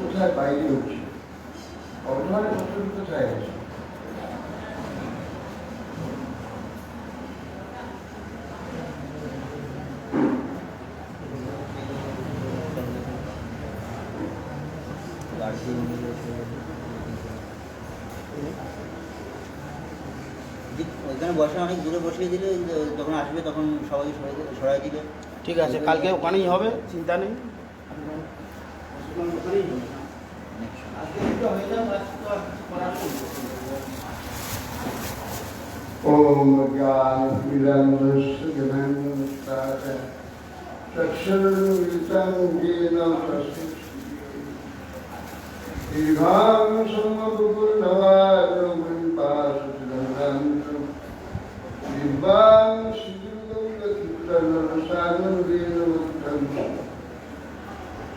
কোথায় বাইরে হচ্ছে, বর্ধমানে কতটুকু কোথায় আছে? ওইখানে বসে অনেক দূরে বসিয়ে দিলে যখন আসবে তখন সবাই সরাই দিলে ঠিক আছে, কালকে ওখানেই হবে, চিন্তা নেই। ओम ज्ञानविलम्बस्य ज्ञानमुक्ताय चक्षुर्मिलितं येन तस्मै दीर्घां समबुद्धवादमुपासुरन्तं दिव्यां श्रीगुरुकीर्तनसागरेण मुक्तं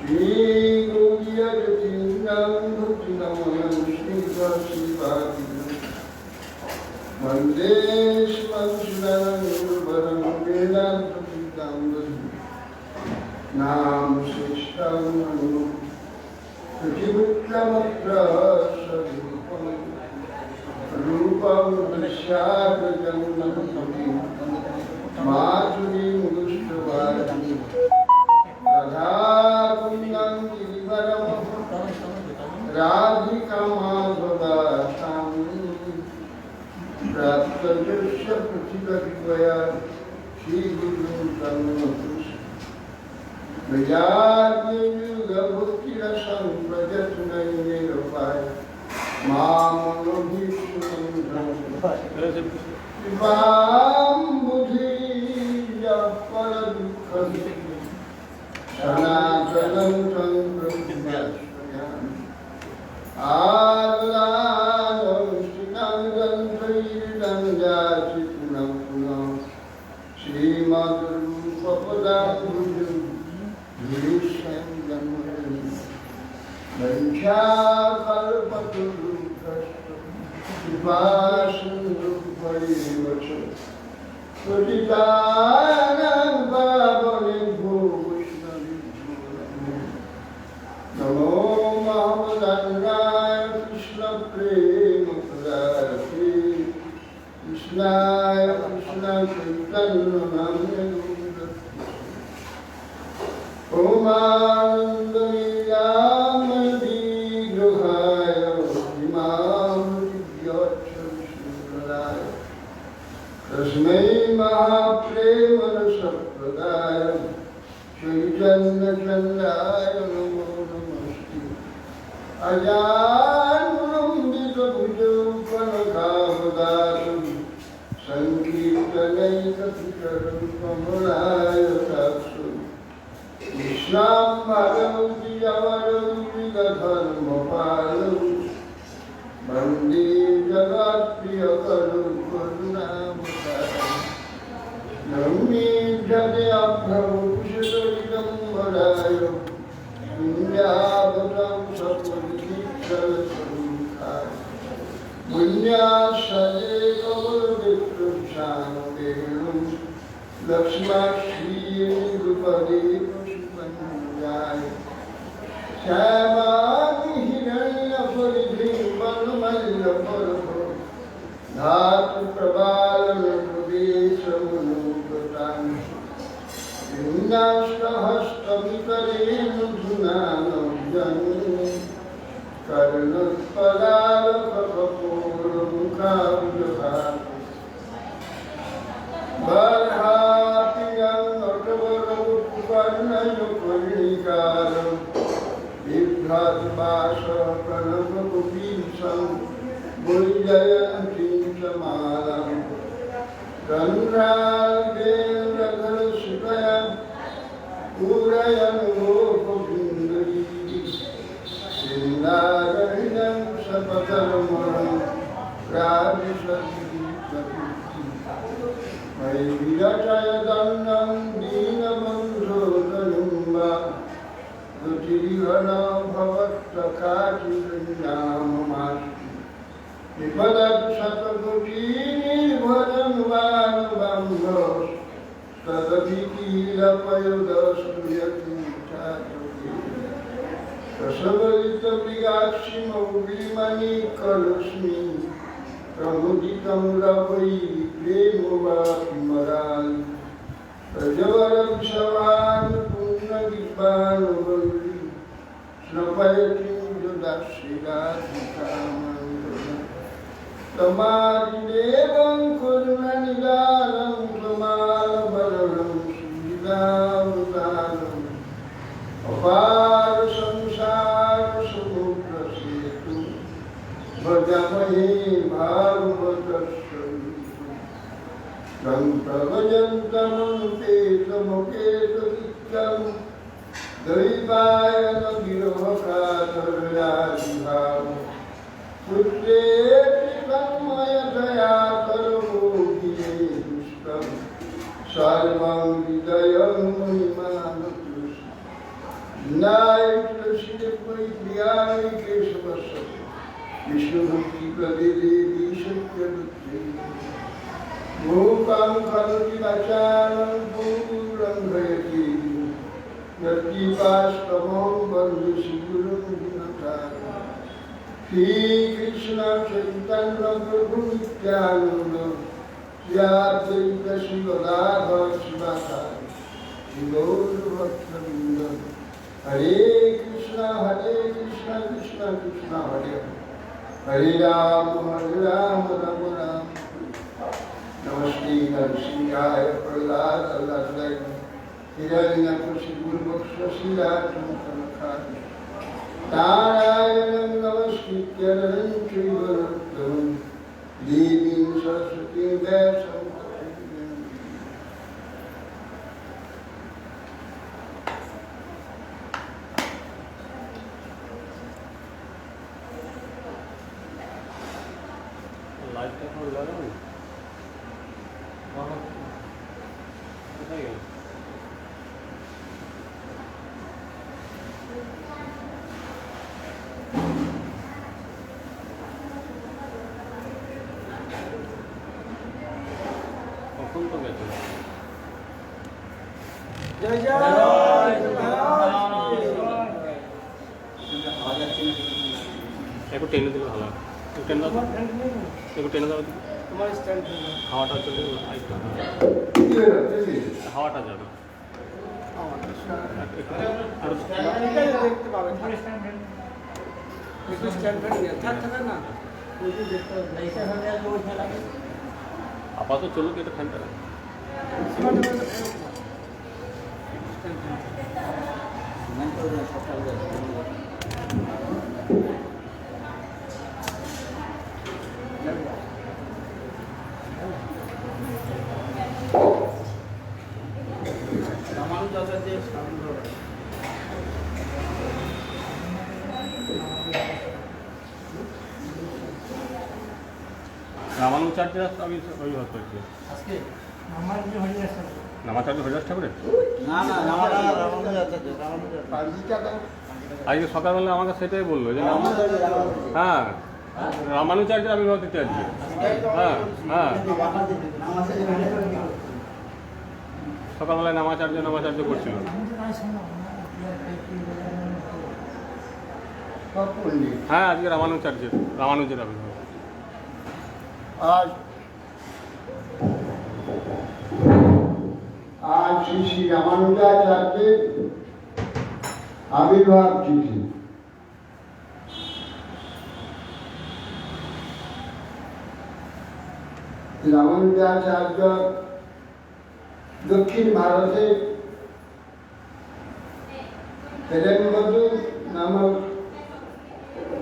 श्रीगुरुयतीनां भक्तिनमनं श्रीवासिवादिनं वन्दे शिवं वेदान्तपीताम्बरं नाम श्रेष्ठं प्रतिमुक्तमप्रस्वरूपं रूपं दृश्यागजं माधुरीं दुष्टवादी तथा कुन्दं गिरिवरं राधिका माधवासामि प्राप्तदृश्य प्रतिपदित्वया श्रीगुरुं तन्नतुष्ट विजार्ययुगभुक्तिरसं प्रजतुनैर्निरुपाय मामनुभीष्णं कृपां बुधिया परदुःखं सनातनं संप्रज्ञास्वयामि आदरानं श्रीनन्दन्त्रैर्नं जाचिपुनं पुनः श्रीमद्रूपपदाम्बुजं भीष्मं जन्मनि वञ्चाकल्पतरुभ्यश्च कृपासिन्धुभ्यैव च पतितानां पावनेभ्यो वैष्णवेभ्यो नमो महावदन्नाय कृष्णप्रेमप्रदायते कृष्णाय कृष्णचैतन्यनाम्ने ओमानन्दलीलामणिविग्रहाय हिमामृतिव्यक्षविष्णुप्रदाय तस्मै महाप्रेमरसप्रदाय चैतन्यचन्द्राय नमो नमस्ते अजानुलम्बितभुजौकनकावदातं सङ्कीर्तनैकपितरं कमलायताक्षं कृष्णां भगवतीवरं विगधर्मपालं वन्दे जगत्प्रियकरं करुणावतारम् नम्ये जगदभ्रमुषितरिदम्बराय पुण्यावतं सत्त्वविधिक्षरस्वरूपाय पुण्याश्रये कवलविप्रशान्तेन लक्ष्माक्षीयनिरुपदे पशुपञ्जाय श्यामानि हिरण्यपरिधिं वनमल्लपर्वो धातुप्रबालनप्रदेशमनोगतान् विन्यास्तहस्तविकरेण धुनानं जन्म कर्णपदालकपोलमुखाब्जभात् बर्हातियं नटवरमुपकर्णयुपर्णिकारं बिभ्रद्भाषकनककुपीशं वैजयन्तीं च मालां गन्धार्गेन्द्रधरशिखया पूरयन् गोपबिन्दरी सिन्दारहिणं सपतरमणं राजसद्गीतकृति मयि विरचय दण्डं दीनबन्धोदनुम्बा रुचिरिहन भवत्सखाचिरञ्जाममास्ति विपदशतकोटिनिर्भरं वानबन्ध तदपि कीलपयोदश्रूयति प्रसवलित मृगाक्षि मौलिमणि कलस्मि प्रमुदितं रवै प्रेमवापिमरान् प्रजवरविषवान् पूर्णविद्वानवल्ली स्नपयति दाक्षिराधिकामन् तमादिदेवं कुर्मनिदानं त्वमालवरणं सुविदावदानम् अपार संसार समुद्र सेतु भजमहे भागवतस्वरूपं प्रभजन्तमनुपेतमुपेतनित्यं दैवायन विरोहकातरयादिभाव पुत्रेति तन्मयतया कर्मोगिने दुष्टं सर्वं हृदयं महिमानम् नाय तुलसी कोई प्रियाय केशवस्य विष्णुभक्ति प्रदे देवी सत्यवती मूकं करोति वाचालं पूर्णं भयति यत्किपास्तमो वन्दे गुरुं दिनतारं श्रीकृष्ण चैतन्य प्रभु नित्यानन्द श्री अद्वैत श्रीगदाधर शिवाचार्य गौरभक्तवृन्द हरे कृष्णा कृष्णा कृष्णा हरे हरे राम राम राम। नमस्ते नरसिंहाय प्रहलाद अल्लाह हिरण्यकशिपुर्वक्षशिलाचमकनखाय नारायणं नमस्कृत्य नरं चैव नरोत्तमं देवीं सरस्वतीं व्यासं লাইটটা এখন লাগানো কোথায় গেল কখন তো গেছে জয় জয় হাওয়া যাচ্ছে না একটু টেনে দিলে ভালো হয় একটু টেনে দাও একটু টেনে দাও তোমার স্ট্যান্ড হাওয়াটা চলে হাওয়াটা যাবে দেখতে পাবে একটু স্ট্যান্ড থাকে না আপাতত চলুক এটা ফ্যানটা রামানুচার্যের আমি অভিভাবক করেছি নামাচার্য হরিদাস ঠাকুরের না না নামাটা আজকে সকালবেলা আমাকে সেটাই বললো যে হ্যাঁ রামানুচার্যের আবির্ভাব দিতে আজকে হ্যাঁ হ্যাঁ সকালবেলায় নামাচার্য করছিল হ্যাঁ আজকে রামানুজের আবির্ভাব आज श्री श्री रामानुजाचार्य आविर्भाव तिथि। रामानुजाचार्य दक्षिण भारते पेरेम्बदूर नामक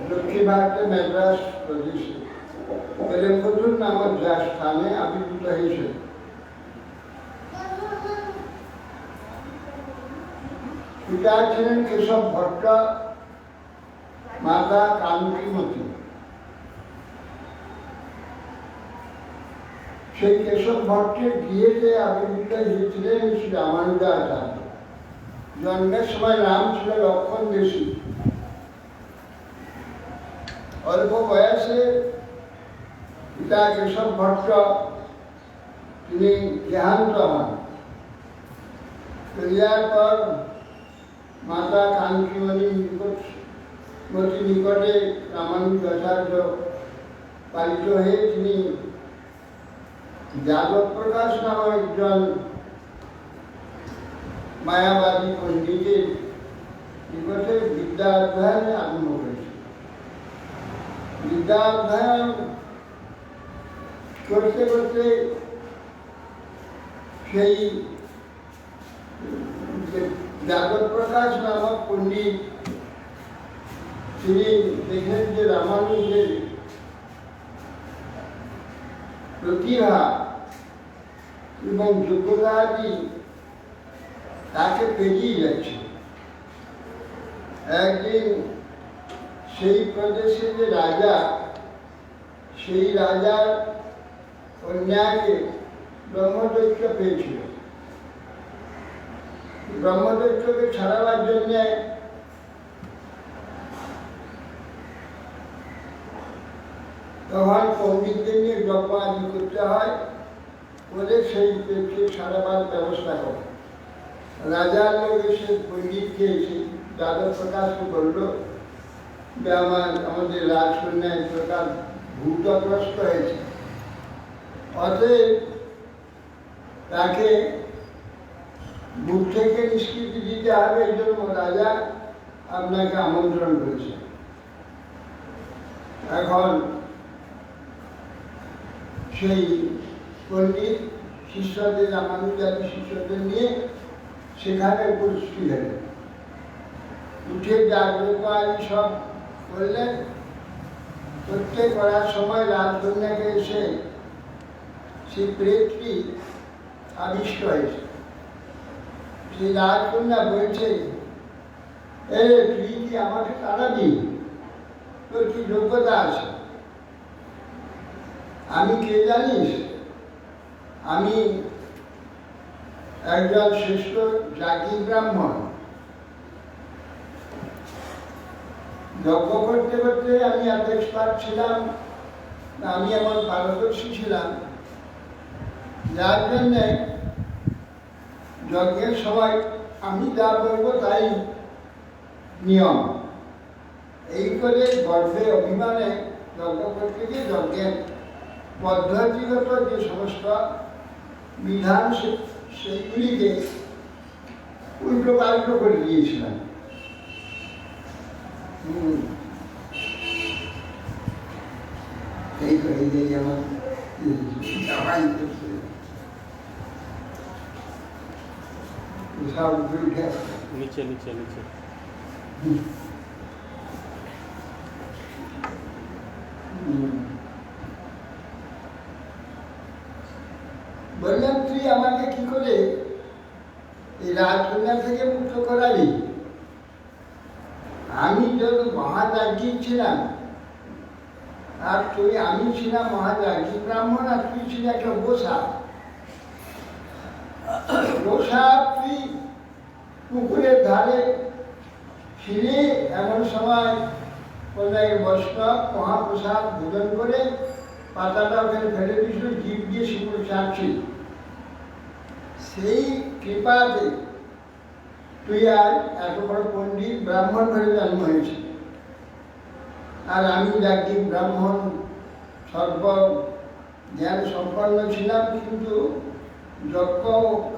दक्षिण भारत मैद्रास प्रदेश पेरेम्बदूर नामक स्थाने आविर्भूत হয়েছে। पिता ছিলেন কেশব ভট্ট, মাতা কান্তিমতি। সেই কেশব ভট্টের বিয়েতে আবির্ভূত হয়েছিলেন শ্রী রামানুজাচার্য। জন্মের সময় নাম ছিল লক্ষণ দেশী। অল্প বয়সে পিতা কেশব ভট্ট তিনি দেহান্ত হন। এর পর মাতা কান্তিমণি নিকট অতি নিকটে রামানুজাচার্য পালিত হয়ে তিনি যাদব প্রকাশ নামক একজন মায়াবাদী পণ্ডিতের নিকটে বিদ্যা অধ্যয়নে আরম্ভ করেছে। বিদ্যা অধ্যয়ন করতে করতে সেই যাদব প্রকাশ নামক পণ্ডিত তিনি দেখেন যে রামানুজের প্রতিভা এবং যোগ্যতাদি তাকে পেরিয়ে যাচ্ছে। একদিন সেই প্রদেশে যে রাজা, সেই রাজার কন্যাকে ব্রহ্মদৈত্য পেয়েছিল। ব্রহ্মদৈত্যকে ছাড়াবার জন্যে তখন পণ্ডিতদের নিয়ে যজ্ঞ আদি করতে হয়, করে সেই পেটকে ছাড়াবার ব্যবস্থা করে। রাজার লোক এসে পণ্ডিতকে সেই যাদব প্রকাশকে বলল যে আমাদের রাজকন্যা এক প্রকার ভূতগ্রস্ত হয়েছে, অতএব তাকে ভূত থেকে নিষ্কৃতি দিতে হবে, এই জন্য রাজা আপনাকে আমন্ত্রণ করেছে। এখন সেই পণ্ডিত শিষ্যদের, রামানুজাতি শিষ্যদের নিয়ে সেখানে উপস্থিত হলেন। উঠে জাগ্রত আদি সব করলেন। প্রত্যেক করার সময় রাজকন্যাকে এসে সেই প্রেতটি আবিষ্ট হয়েছে। সেই রাজকন্যা বলছে, তুই কি আমাকে তাড়াবি? তোর কি যোগ্যতা আছে? আমি কে জানিস? আমি একজন শ্রেষ্ঠ জাতি ব্রাহ্মণ। যজ্ঞ করতে করতে আমি এত এক্সপার্ট ছিলাম, আমি এমন পারদর্শী ছিলাম, যার জন্যে যজ্ঞের সময় আমি যা বলবো তাই নিয়ম। এই করে গর্বে অভিমানে যজ্ঞ করতে গিয়ে যজ্ঞের পদ্ধতিগত যে সমস্ত বিধান সেইগুলিকে উল্টো পাল্টো করে দিয়েছিলাম। এই করে যে যেমন নিচে নিচে নিচে বললাম, তুই আমাকে কি করে এই রাজকন্যা থেকে মুক্ত করাবি? আমি যত মহাযাজ্ঞী ছিলাম, আর আমি ছিলাম মহাযাজ্ঞী ব্রাহ্মণ, আর তুই ছিল একটা গোসা। গোসা তুই পুকুরের ধারে ছিলি, এমন সময় কোনো এক বৈষ্ণব মহাপ্রসাদ ভোজন করে পাতাটা ওখানে ফেলে দিয়েছিল, জীব দিয়ে সেগুলো চাচ্ছিল। সেই কৃপাতে তুই আজ এত বড় পণ্ডিত ব্রাহ্মণ ঘরে জন্ম হয়েছে। আর আমি যাজ্ঞিক ব্রাহ্মণ, সর্ব জ্ঞান সম্পন্ন ছিলাম, কিন্তু যজ্ঞ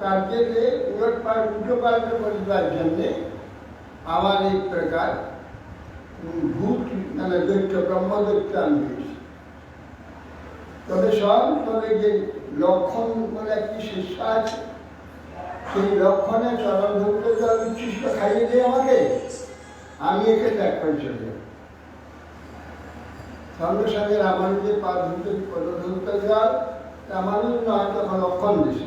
কার্যেতে উল্টো পাল্টো করিবার জন্যে আমার এই প্রকার ভূত মানে দৈত্য, ব্রহ্মদৈত্য আমি হয়েছি। তবে সব তবে যে লক্ষণ বলে একটি শিষ্য আছে, সেই লক্ষণে চরণ ধরতে জল উচ্ছিষ্ট খাইয়ে দিয়ে আমাকে, আমি একে ত্যাগ করে চলে যাব। সঙ্গে সঙ্গে রামানুজের পা ধুতে পদধূত জল, রামানুজ নয় তখন লক্ষণ দিছে,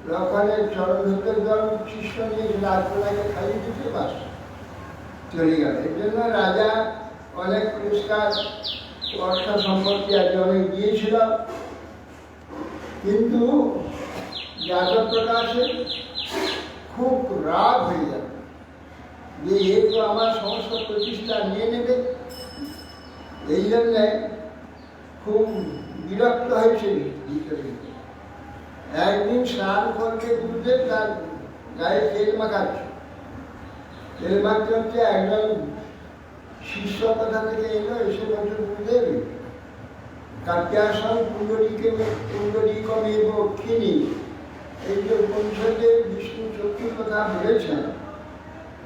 লক্ষণের চরণ ধরতে জল উচ্ছিষ্ট নিয়ে রাজকন্যাকে খাইয়ে দিতে বাস চলে গেল। এর জন্য রাজা অনেক পুরস্কার, অর্থ সম্পত্তি আজ অনেক দিয়েছিল, কিন্তু যাদব প্রকাশের খুব রাগ হয়ে যাবে যে এ তো আমার সমস্ত প্রতিষ্ঠা নিয়ে নেবে। এই জন্যে খুব বিরক্ত হয়েছে ভিতরে। একদিন স্নান করতে গুরুদেব তার গায়ে তেল মাখাচ্ছে। তেল মাখতে হচ্ছে, একজন শিষ্য কথা থেকে এলো, এসে বলছে গুরুদেব কাত্যাসন পুণ্ডরীকমেব অক্ষিণী, এই যে উপনিষদে বিষ্ণু চক্ষুর কথা বলেছেন,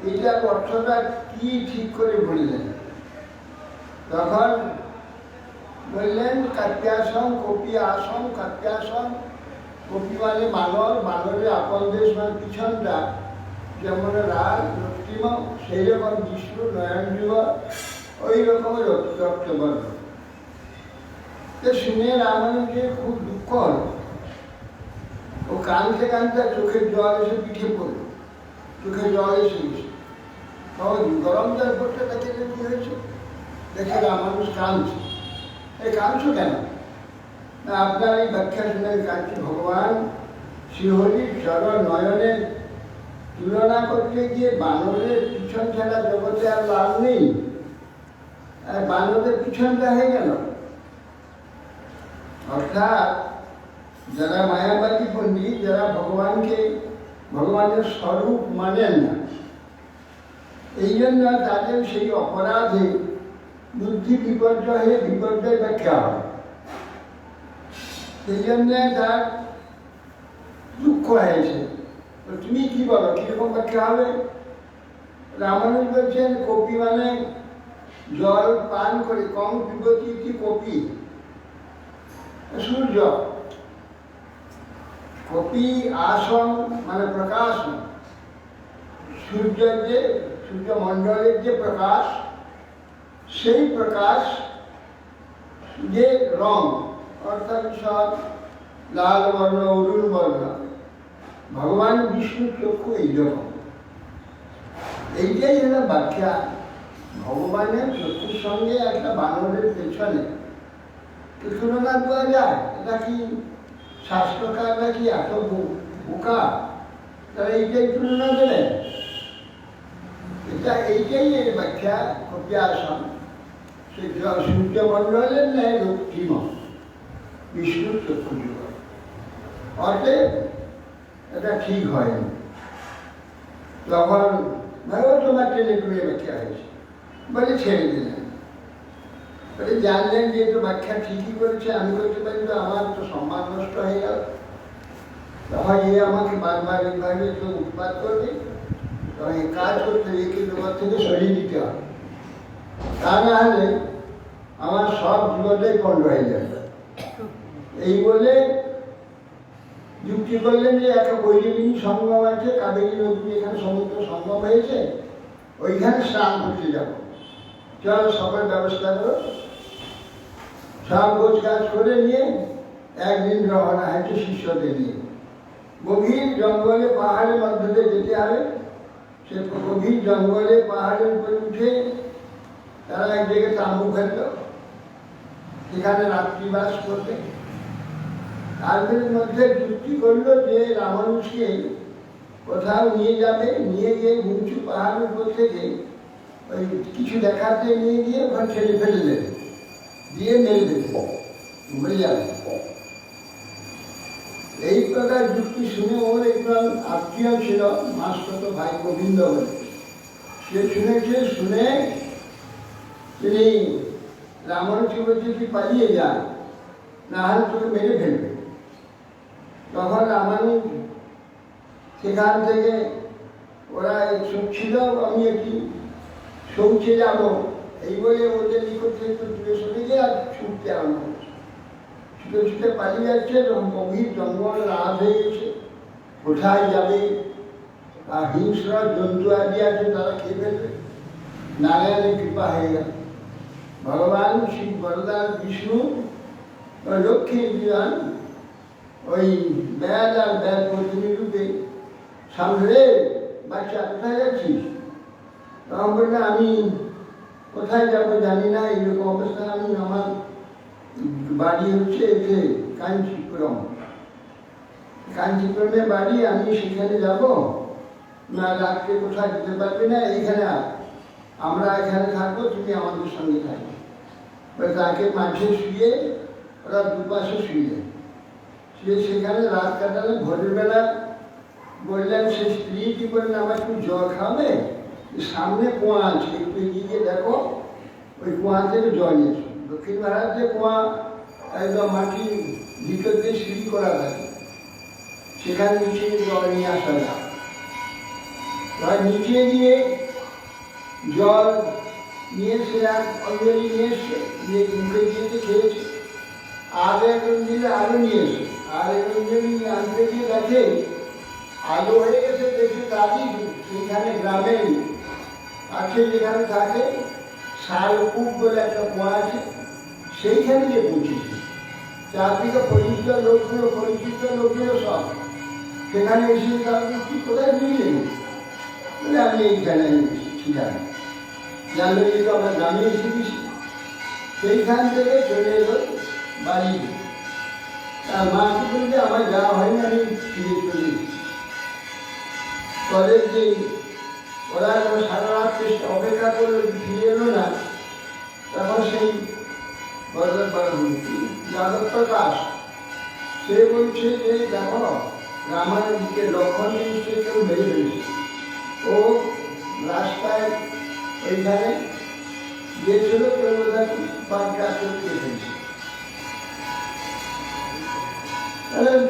এইটার অর্থটা কি ঠিক করে বললেন? তখন বললেন কাত্যাসন কপি আসন। কাত্যাসন, কপি মানে বানর, বানরের আপন দেশ মানে পিছনটা যেমন রাগ রক্তিম, সেই রকম বিষ্ণু নয়ন যুব, ওই রকমের রক্তবর্ণ। শুনে রামানুজের খুব দুঃখ হল। ও কাঁদতে কাঁদতে চোখের জল এসে পিঠে পড়ল, চোখে জল এসে গেছে। তখন গরম জল পড়তে দেখে কি হয়েছে, দেখে রামানুজ কাঁদছে। এই কাঁদছো কেন? না আপনার এই ব্যাখ্যা শুনে কাঁদছি, ভগবান শ্রীহরির চরণ নয়নের তুলনা করতে গিয়ে বানরের পিছন ছাড়া জগতে আর লাভ নেই, আর বানরের পিছনটা হয়ে গেল। অর্থাৎ যারা মায়াবাদী পণ্ডিত, যারা ভগবানকে ভগবানের স্বরূপ মানেন না, এই জন্য তাদের সেই অপরাধে বুদ্ধি বিপর্যয় হয়ে বিপর্যয় ব্যাখ্যা হয়। সেই জন্য তার দুঃখ হয়েছে। তুমি কি বলো, কিরকম ব্যাখ্যা হবে? রামানুজ বলছেন কপি মানে জল পান করে, কম পিবতি কি কপি, সূর্য। কপি আসন মানে প্রকাশ, সূর্যের যে সূর্যমণ্ডলের যে প্রকাশ, সেই প্রকাশ যে রং, অর্থাৎ সব লাল বর্ণ অরুণ বর্ণ, ভগবান বিষ্ণুর চক্ষু এইরকম। এইটাই হলো ব্যাখ্যা। ভগবানের চক্ষুর সঙ্গে একটা বানরের পেছনে তুলনা দেওয়া যায়? এটা কি শাস্ত্রকাররা কি এত বোকা? তারা এইটাই তুলনা দেবেন? এইটাই এর ব্যাখ্যা। কপিয়াসন সে সূর্যমণ্ডলের ন্যায় রক্তিম বিষ্ণুর চক্ষু যুগ। অতএব এটা ঠিক হয়নি। তখন তোমার টেনে টুনে ব্যাখ্যা হয়েছে বলে ছেড়ে দিলেন। বলে জানলেন যেহেতু ব্যাখ্যা ঠিকই করেছে, আমি করতে পারি, তো আমার তো সম্মান নষ্ট হয়ে গেল। তখন এ আমাকে বারবার এইভাবে তো উৎপাত করবে, তখন এই কাজ করতে একে তোমার থেকে সরিয়ে দিতে হবে, তা না হলে আমার সব জীবনটাই পণ্ড হয়ে যাবে। এই বলে যুক্তি করলেন যে একটা কৈরিবিনী সঙ্গম আছে, কাবেরী নদী এখানে সমুদ্র সঙ্গম হয়েছে, ওইখানে স্নান করতে যাব, চলো সকল ব্যবস্থা করো। সব গোছ কাজ করে নিয়ে একদিন রওনা হয়েছে শিষ্যদের নিয়ে। গভীর জঙ্গলে পাহাড়ের মধ্য দিয়ে যেতে হবে। সে গভীর জঙ্গলে পাহাড়ের উপরে উঠে তারা এক জায়গায় তাঁবু ফেলল, সেখানে রাত্রিবাস করবে। তাদের মধ্যে যুক্তি করলো যে রামানুজকে কোথাও নিয়ে যাবে, নিয়ে গিয়ে উঁচু পাহাড়ের উপর থেকে ওই কিছু দেখাতে নিয়ে গিয়ে ওখানে ঠেলে ফেলে দেবে, দিয়ে মেরে দেবে, মরে যাবে। এই প্রকার যুক্তি শুনে ওর একজন আত্মীয় ছিল, মাসপত ভাই গোবিন্দ বলে, সে শুনেছে। শুনে তিনি রামানুজকে বলছে তুই পালিয়ে যা, না হলে তোকে মেরে ফেলবে। তখন রামানুজ সেখান থেকে, ওরা ছিল আমি একটি শৌচে যাব, এই বলে ওদের নিকট থেকে একটু দূরে সরে গিয়ে আর ছুটতে আরম্ভ করছে। ছুটে ছুটে পালিয়ে যাচ্ছে, তখন গভীর জঙ্গল রাত হয়ে গেছে, কোথায় যাবে? আর হিংস্র জন্তু আদি আছে, তারা খেয়ে ফেলবে। নারায়ণের কৃপা হয়ে গেল। ভগবান শিব বরদান বিষ্ণু লক্ষ্মী বিধান ওই ব্যাদ আর ব্যাদ পত্নী রূপে সামনে, বাচ্চা কোথায় যাচ্ছিস? তখন বললে আমি কোথায় যাবো জানি না, এইরকম অবস্থা। আমি আমার বাড়ি হচ্ছে এতে কাঞ্চিপুরম, কাঞ্চিপুরমে বাড়ি, আমি সেখানে যাব না, রাত্রে কোথায় যেতে পারবি না, এইখানে আমরা এখানে থাকবো, তুমি আমাদের সঙ্গে থাকবে। তাকে মাঠে শুয়ে ওরা দুপাশে শুয়ে সেখানে রাত কাটালে। ভোরের বেলা বললেন সে স্ত্রী কি বললেন, আমার একটু জল খাবে, সামনে কুয়া আছে, একটু এগিয়ে দেখো, ওই কুয়া থেকে জল নিয়ে এসো। দক্ষিণ ভারতে কুয়া একদম মাটির ভিতর দিয়ে সিঁড়ি করা থাকে, সেখানে নিচে জল নিয়ে আসা যায়। এবার নিচে গিয়ে জল নিয়ে এসে অঞ্জলি নিয়ে এসছে, দিয়ে মুখে দিয়েছে, খেয়েছে। আর একজন দিলে আরো নিয়ে এসে, আর একজন দিলে আনতে গিয়ে দেখে আলো হয়ে গেছে। দেখে দাবি সেইখানে গ্রামে আছে, যেখানে থাকে শালকূপ বলে একটা কুয়া আছে, সেইখানে গিয়ে পৌঁছেছে। চারদিকে পরিচিত লোকগুলো সব সেখানে এসে তারা কি কোথায় নিয়ে বলে আমি এইখানে ছিলাম, জানলো যে আমরা গ্রামে এসে গেছি। সেইখান থেকে চলে এলো বাড়িতে। তার মাকে বলতে আমার যাওয়া হয়নি, আমি ফিরে চলে এসেছি। পরে যে ওরা সারা রাত চেষ্টা অপেক্ষা করলো, ফিরে এলো না, তখন সেই যাদব প্রকাশ সে বলছে যে দেখো রামায়ণ দিকে লক্ষণ জিনিসকে কেউ মেরে ফেলেছে। ও রাস্তায় ওইখানে গিয়েছিল, কেউ ওদের পাঁচটা কেউ দিয়ে ফেলেছে।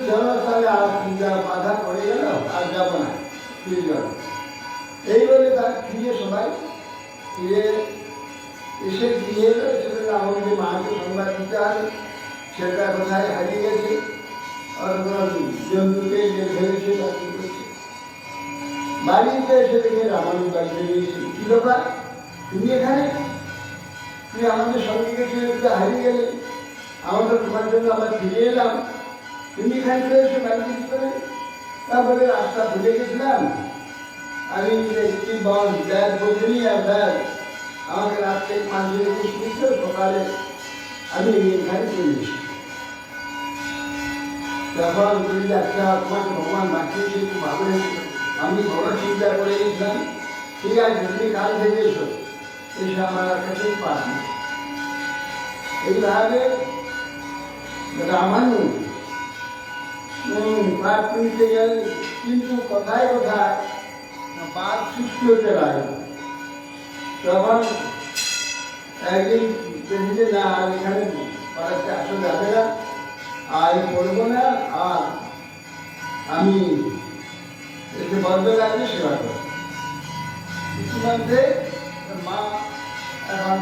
চলো তাহলে আর বাধা পড়ে গেল, আর যাবো না, ফিরে যাবো। এই বলে তার ফিরে সবাই ফিরে এসে গিয়ে সেটা আমাদের মাকে সংবাদ দিতে হবে, সেটা কোথায় হারিয়ে গেছে, আর জন্তুকে যে ফেলেছে বা কি করছে। বাড়িতে এসে দেখে রামানুজ বাড়িতে গিয়েছে, কি ব্যাপার তুমি এখানে, তুমি আমাদের সঙ্গে গেছিলে, তুমি হারিয়ে গেলে, আমাদের তোমার জন্য আবার ফিরে এলাম, তুমি এখানে চলে এসে বাড়িতে কি করে? তারপরে রাস্তা ভুলে গেছিলাম, আমি একটি ব্যাগ বসিনি, আর ব্যাগ আমাকে রাত্রে 5 মিনিট দিচ্ছ, সকালে আমি এখানে চলে এসেছি। তখন বলি আচ্ছা তোমাকে ভগবান বাঁচিয়েছে, একটু ভালো হয়েছে, আমি বড় চিন্তা করে গেছিলাম, ঠিক আছে তুমি কাল থেকে এসো, এসে আমার কাছে পাবি। এইভাবে রামানুজ পাঠ তুলতে গেলে, কিন্তু কোথায় কোথায় বাদ সৃষ্টি হতে লাগে। তখন একদিন দেখি না আর এখানে পাড়াতে আসা যাবে না, আর পড়বো না, আর আমি এসে বন্ধ লাগবে সেবা করবো। ইতিমধ্যে মা এখন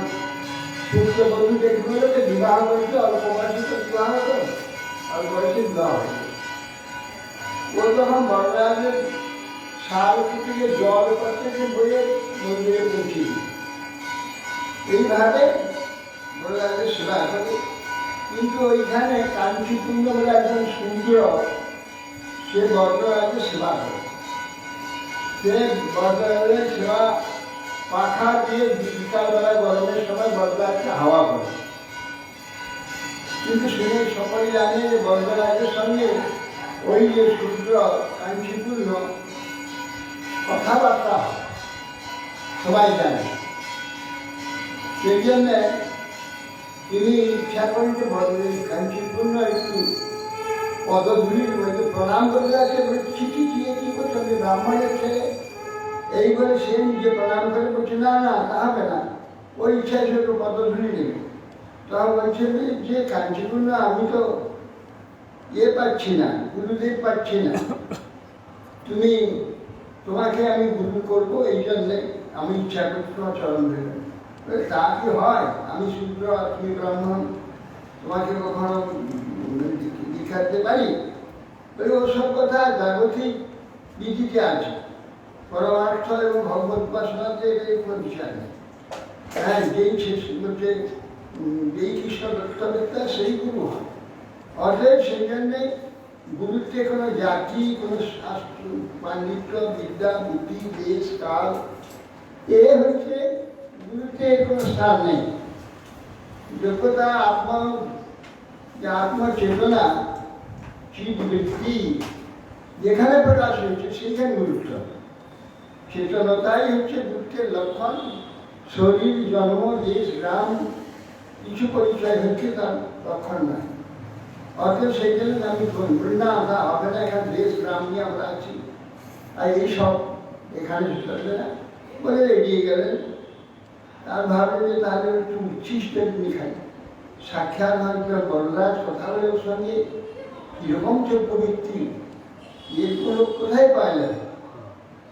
সূর্য বন্ধু দেখবে বিবাহ করেছে, অল্প বয়সে বিবাহ হতো, অল্প বয়সে বিবাহ হয়েছে। ও তখন বড়রাজের শাল থেকে জল করতে বইয়ে মন্দিরে পৌঁছিয়ে দিই। এইভাবে বড়রাজের সেবা করে। কিন্তু ওইখানে কাঞ্চিপুঞ্জ বলে একজন সূর্য, সে বড়রাজের সেবা করে। সে বড়রাজের সেবা পাখা দিয়ে বিকালবেলা গরমের সময় বড়রাজকে হাওয়া করে। কিন্তু শুনে সকলে জানে যে বড়রাজের সঙ্গে ওই যে সূর্য কাঞ্চিপূর্ণ কথাবার্তা সবাই জানে। সেই জন্য তিনি ইচ্ছা করেন যে কাঞ্চিপূর্ণ একটু পদধূলির মধ্যে প্রণাম করতে আছে, চিঠি দিয়ে কি করছে, আমি ব্রাহ্মণের ছেলে, এই বলে সে নিজে প্রণাম করে বলছে না না তা হবে না, ওই ইচ্ছা সে একটু পদধূলি নেবে। তখন বলছে যে কাঞ্চিপূর্ণ আমি তো পাচ্ছি না, গুরুদেব পাচ্ছি না, তোমাকে আমি গুরু করবো, এই জন্যে আমি ইচ্ছা করছি তোমার চরণ ধরে। তা কি হয়, আমি শূদ্র আর তুমি ব্রাহ্মণ, তোমাকে কখনো দীক্ষা দিতে পারি? ওসব কথা জাগতিক বিধিতে আছে, পরমার্থ এবং ভগবত উপাসনাতে এই কোনো বিষয় নেই। হ্যাঁ, যেই কৃষ্ণ দত্তবেত্তা সেই গুরু হয়। অতএব সেই জন্যে গুরুত্বে কোনো জাতি, কোনো শাস্ত্র, পাণ্ডিত্য, বিদ্যা, বুদ্ধি, দেশ, কাল, এ হচ্ছে গুরুত্বে কোনো স্থান নেই। যোগ্যতা আত্মচেতনা, চিৎবৃত্তি যেখানে প্রকাশ হয়েছে সেইখানে গুরুত্ব। চেতনতাই হচ্ছে গুরুত্বের লক্ষণ। শরীর, জন্ম, দেশ, গ্রাম কিছু পরিচয় হচ্ছে তার লক্ষণ নয়। অতএব সেই জন্য আমি বলি না তা হবে না, এখানে দেশ গ্রাম নিয়ে আমরা আছি, আর এইসব এখানে চলবে না বলে এগিয়ে গেলেন। তার ভাবলেন যে তাহলে একটু উচ্ছিষ্ট তুমি খাই। সাক্ষাৎ হয়তো বলরাজ কথা বলে ওর সঙ্গে কিরকম চৌপবৃত্তি, এরগুলো কোথায় পাওয়া যাবে?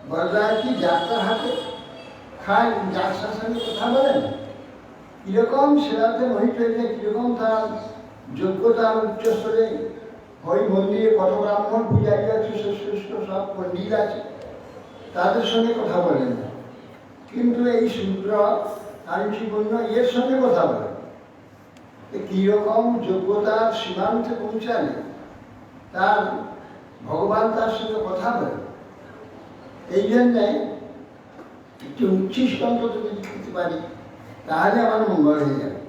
বলরাজ কি যাত্রার হাতে খায়, যাত্রার সঙ্গে কথা বলেন? কিরকম সেরাতে মোহিত হয়েছে, কিরকম তার যোগ্যতা উচ্চস্তরে। ওই মন্দিরে কত ব্রাহ্মণ পূজারী আছে, শ্রেষ্ঠ সব পণ্ডিত আছে, তাদের সঙ্গে কথা বলেন না। কিন্তু এই শূদ্র কাঞ্চীপূর্ণ এর সঙ্গে কথা বলে। কিরকম যোগ্যতার সীমান্তে পৌঁছালে তার ভগবান তার সঙ্গে কথা বলে। এই জন্যে একটু উচ্ছিষ্ট অন্তত যদি খেতে পারি তাহলে আমার মঙ্গল হয়ে যাবে।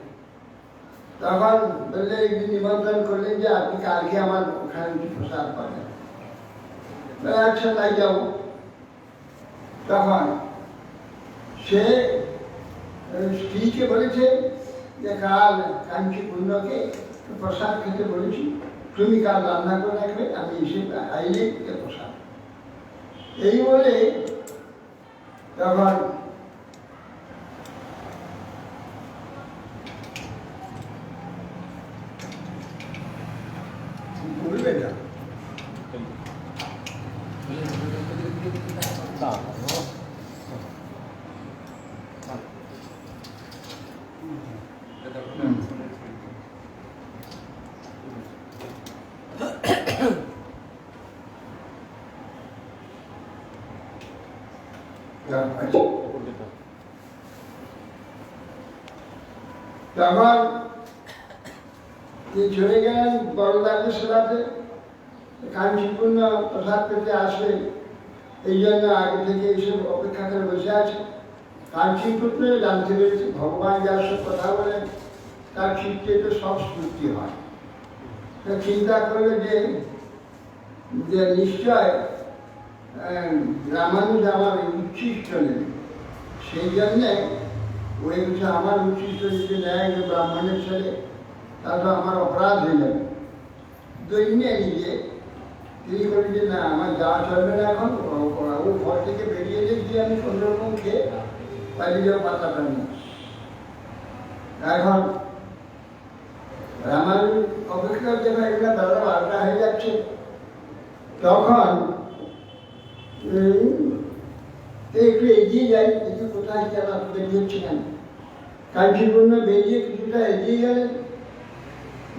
তখন বললে একদিন নিমন্ত্রণ করলেন যে আপনি কালকে আমার ওখানে প্রসাদ পাবেন। আচ্ছা তাই যাবো। তখন সে স্ত্রীকে বলেছে যে কাল কাঞ্চীপূর্ণকে প্রসাদ খেতে বলেছি, তুমি কাল রান্না করে রাখবে, আমি এসে আইলে প্রসাদ। এই বলে তখন বলবে না তখন চলে গেলেন বড়দাদের সেবাতে। কাঞ্চীপূর্ণ প্রসাদ পেতে আসবে, এই জন্য আগে থেকে এসে অপেক্ষা করে বসে আছে। কাঞ্চীপূর্ণ জানতে পেরেছে ভগবান যার সব কথা বলেন তার চিত্তে তো সব স্মৃতি হয়। চিন্তা করলে যে নিশ্চয় রামানুজ আমার উচ্ছিষ্ট নেবে, সেই জন্যে ওই কিছু আমার উচ্ছিষ্ট যদি নেয় যে ব্রাহ্মণের ছেলে, তাহলে আমার অপরাধ হয়ে যাবে। দৈন্যে নিজে তিনি বলি যে না আমার যাওয়া চলবে না, এখন ও ঘর থেকে বেরিয়ে দেখছি আমি কোনোরকম খেয়ে পালিয়ে যাওয়া পাতাটা নিয়ে। এখন রামানুজ অপেক্ষা যেন এগুলো দাদা 12টা হয়ে যাচ্ছে। তখন একটু এগিয়ে যাই, একটু কোথায় যেন বেরিয়েছি কেন। কাঞ্চীপূর্ণ বেরিয়ে কিছুটা এগিয়ে গেলেন,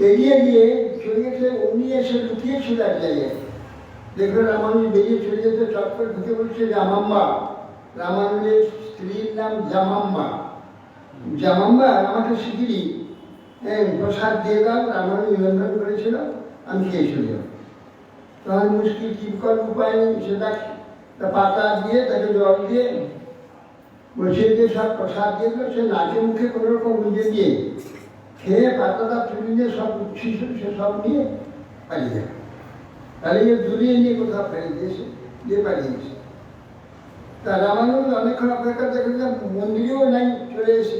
এগিয়ে গিয়ে চলে গেছে, উনি এসে লুকিয়েছিল এক জায়গায়। দেখলো রামানুজ বেরিয়ে চলে যেতে চটপট ঢুকে বলছে জামাম্বা। রামানুজের স্ত্রীর নাম জামাম্বা। জামাম্বা আমাকে শিখিরি প্রসাদ দিয়ে দাও, রামানুজ নিমন্ত্রণ করেছিল, আমি খেয়ে চলে যাব। তখন মুশকিল কি কর উপায় নেই, সেটা পাতা দিয়ে তাকে জল দিয়ে বসিয়ে দিয়ে সব প্রসাদ দিয়ে দিল। সে নাকে মুখে কোনো রকম বুঝে দিয়ে খেয়ে পাতাটা তুলে দিয়ে সব উচ্ছিষ্ট সে সব নিয়ে পালিয়ে যাবে। পালিয়ে দূরিয়ে নিয়ে কোথাও ফেলে দিয়েছে, দিয়ে পালিয়েছে। তা রামানুজ অনেকক্ষণ অপেক্ষা দেখলেন যে মন্দিরেও নাই, চলে এসে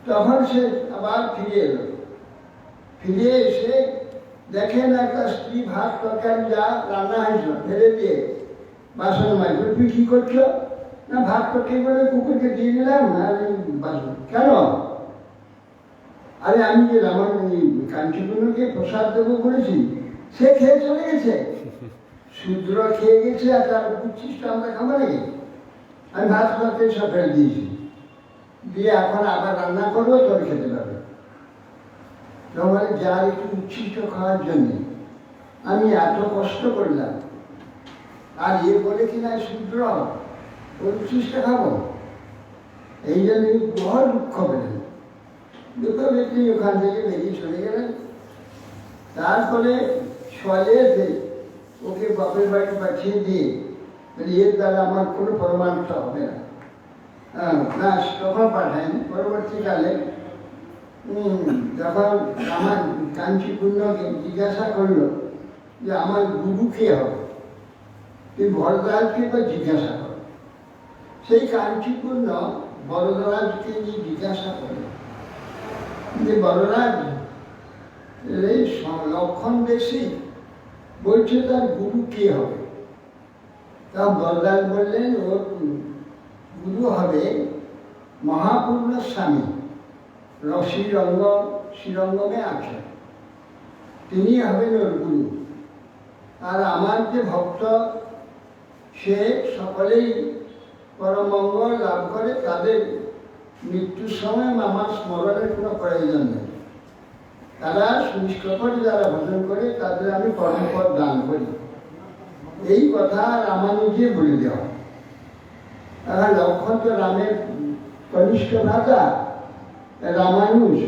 তখন সে আবার ফিরে এলো। ফিরে এসে দেখেন একটা স্ত্রী ভাত তরকারি যা রান্না হয়েছিল ফেলে দিয়ে বাসন মাজবে। তুই কি করছো? না ভাত তরকারি বলে কুকুরকে দিয়ে দিলাম আর বাসন। কেন? আরে আমি যে কাঞ্চীপূর্ণকে প্রসাদ দেবো বলেছি, সে খেয়ে চলে গেছে। শূদ্র খেয়ে গেছে আর তার উচ্ছিষ্ট আমরা খাবো নাকি? আমি ভাত তরকারি সব ফেলে দিয়েছি, দিয়ে এখন আবার রান্না করবো, তোর খেতে পারবে। তোমার যার একটু উচ্ছিষ্ট খাওয়ার জন্যে আমি এত কষ্ট করলাম, আর এ বলে কিনা শূদ্র ওর উচ্ছিষ্ট খাবো, এই জন্য বড় দুঃখ পেলেন। দুঃখ ব্যক্তি ওখান থেকে বেরিয়ে চলে গেলেন। তারপরে সলেতে ওকে বাপের বাড়ি পাঠিয়ে দিয়ে এর দ্বারা আমার কোনো প্রমাণটা হবে না। না তখন পাঠায়নি। পরবর্তীকালে যখন আমার কাঞ্চীপূর্ণকে জিজ্ঞাসা করলো যে আমার গুরু কে হবে, তুই বরদরাজকে তো জিজ্ঞাসা কর। সেই কাঞ্চীপূর্ণ বরদরাজকে জিজ্ঞাসা করল যে বররাজ এই লক্ষণ বেশি, বলছে তার গুরু কে হবে। তা বরদাস বললেন ওর গুরু হবে মহাপূর্ণ স্বামী শ্রীরঙ্গমে আছেন, তিনি হবেন ওর গুরু। আর আমার যে ভক্ত, সে সকলেই পরমঙ্গল লাভ করে, তাদের মৃত্যুর সময় আমার স্মরণের কোনো প্রয়োজন নেই। তারা সুনিষ্ঠপরে যারা ভজন করে তাদের আমি পরমপদ দান করি। এই কথা রামানুজে বলে দেওয়া। লক্ষণ তো রামের কনিষ্ঠ ভ্রাতা, রামানুজ,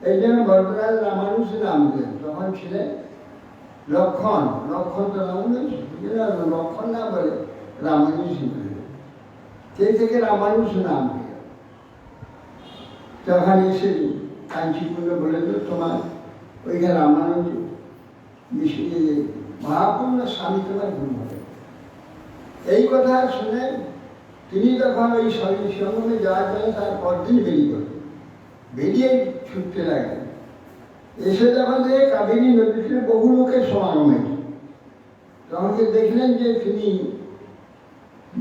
এই জন্য বরদরাজ রামানুজ নাম দেন। তখন ছিলেন লক্ষণ, লক্ষণ তো রামানুজ, লক্ষণ না বলে রামানুজ বলে, সেই থেকে রামানুজ নাম দিল। তখন এসে কাঞ্চিপুরে বলে দিল, তোমার ওইখানে রামানুজ মহাপূর্ণ স্বামী তোমার গুরু হবে। এই কথা শুনে তিনি তখন ওই সঙ্গমে যাওয়ার জন্য তার পরদিন বেরিয়ে ছুটতে লাগলেন। এসে যখন দেখে কাবেরী নদীতে বহু লোকের সমাগম, তখন দেখলেন যে তিনি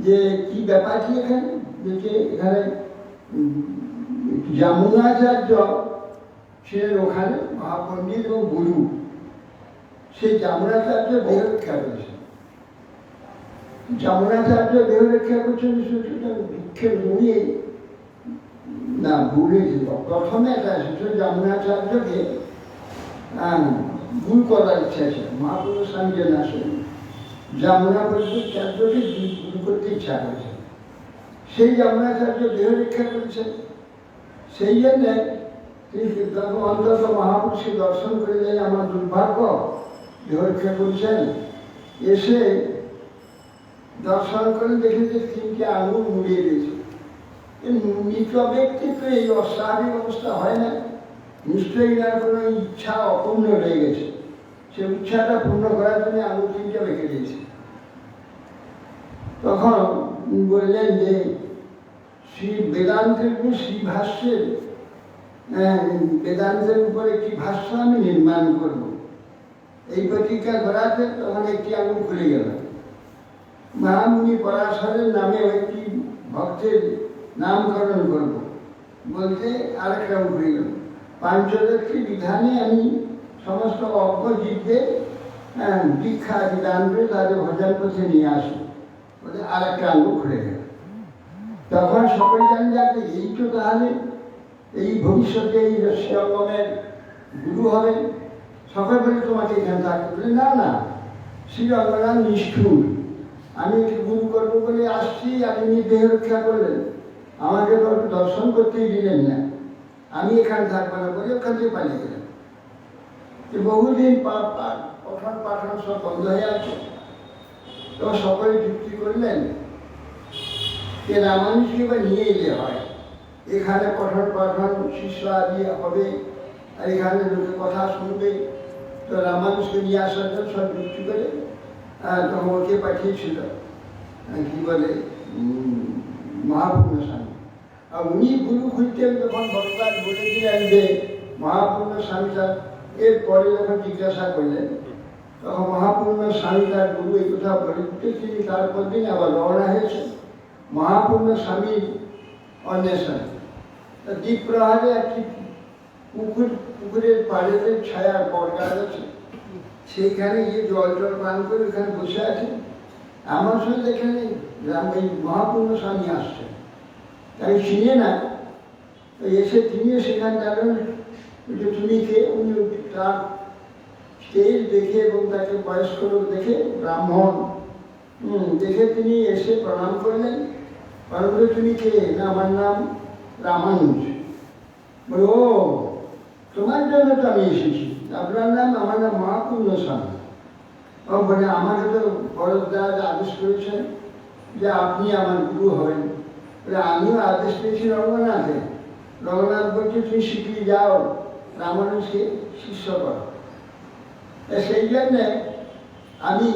যে কি ব্যাপারটি এখানে, যে এখানে যমুনাচার্য ছিলেন ওখানে, মহাপণ্ডিত এবং গুরু। সেই যমুনাচার্য দেহ রক্ষা করেছেন। যমুনাচার্য দেহ রক্ষা করছেন দুঃখের জমিয়ে না ভুলেছিল। প্রথমে এটা এসেছে যমুনাচার্যকে ভুল করার ইচ্ছা ছিল, মহাপুরুষ স্বামীকে না শুনে যমুনাচার্যকে ভুল করতে ইচ্ছা করেছে। সেই যমুনাচার্য দেহ রক্ষা করেছেন। সেই জন্যে তিনি অন্তত মহাপুরুষকে দর্শন করে যায়, আমার দুর্ভাগ্য, দেহ রক্ষা করছেন। এসে দর্শন করে দেখে যে তিনটে আঙুল মুড়িয়ে দিয়েছে। মৃত ব্যক্তির তো এই অস্বাভাবিক অবস্থা হয় না, নিশ্চয়ই না কোনো ইচ্ছা অপূর্ণ রয়ে গেছে। সে ইচ্ছাটা পূর্ণ করার জন্য আঙুল তিনটে রেখে দিয়েছে। তখন বললেন যে শ্রী বেদান্তের শ্রীভাষ্যের বেদান্তের উপরে একটি ভাষ্য আমি নির্মাণ করব, এই প্রতিজ্ঞা করাতে তখন একটি আঙুল খুলে গেল। মহামুনি পরাশরের নামে একটি ভক্তের নামকরণ করব বলতে আরেকটা উঠে গেল। পাঞ্চদশী বিধানে আমি সমস্ত অজ্ঞজীবদের দীক্ষা দান করে তাদের ভজন পথে নিয়ে আসি বলে আরেকটা আঙুল খুলে গেল। তখন সকলে জানেন যে এই তো তাহলে এই ভবিষ্যতে এই শ্রীরঙ্গমের গুরু হবেন। সকলে বলে তোমাকে এখানে থাকতে বলে, না না, শ্রীরঙ্গনাথ নিষ্ঠুর, আমি একটু গুরু করবো বলে আসছি, আপনি দেহ রক্ষা করলেন, আমাকে তো দর্শন করতেই দিলেন না, আমি এখানে থাকবো না বলে ওখান থেকে পালিয়ে গেলেন। বহুদিন পঠন পাঠন সব বন্ধ হয়ে আছে। তো সকলে যুক্তি করলেন যে রামানুজকে এবার নিয়ে এলে হয়, এখানে পঠন পাঠন শিষ্য আদি হবে, আর এখানে লোকে কথা শুনবে। তো রামানুজকে নিয়ে আসার জন্য সব যুক্তি করে তখন ওকে পাঠিয়েছিল কি বলে মহাপূর্ণ স্বামী। আর উনি গুরু খুঁজতেন যখন ভগবান বলেছিলেন যে মহাপূর্ণ স্বামীটা, এরপরে যখন জিজ্ঞাসা করলেন তখন মহাপূর্ণ স্বামী তার গুরু এই কথা বলে দিতে, তিনি তারপর দিন আবার রওনা হয়েছেন মহাপূর্ণ স্বামীর অন্বেষণে। দ্বীপ প্রহারে একটি পুকুরের পাড়েতে ছায়া বটগাছ আছে, সেইখানে গিয়ে জল পান করে ওখানে বসে আছে। আমার সঙ্গে এখানে এই মহাপূর্ণ স্বামী আসছে, তাই চিনে না। এসে তিনিও সেখানে গেলেন যে তুমি কে। উনি তার স্টেজ দেখে এবং তাকে বয়স্ক লোক দেখে, ব্রাহ্মণ দেখে তিনি এসে প্রণাম করলেন। প্রণাম করে তুমি কে? না আমার নাম রামানুজ। বলে ও, তোমার জন্য তো আমি এসেছি। আপনার নাম? আমার নাম মহাপূর্ণ স্বামী। ও বলে আমাকে তো বড়দাজ আদেশ করেছেন যে আপনি আমার গুরু হবেন। বলে আমিও আদেশ পেয়েছি রঙ্গনাথে। রঙ্গনাথ বলছে তুমি শিখিয়ে যাও, রামানুজকে শিষ্য করো। সেই জন্যে আমি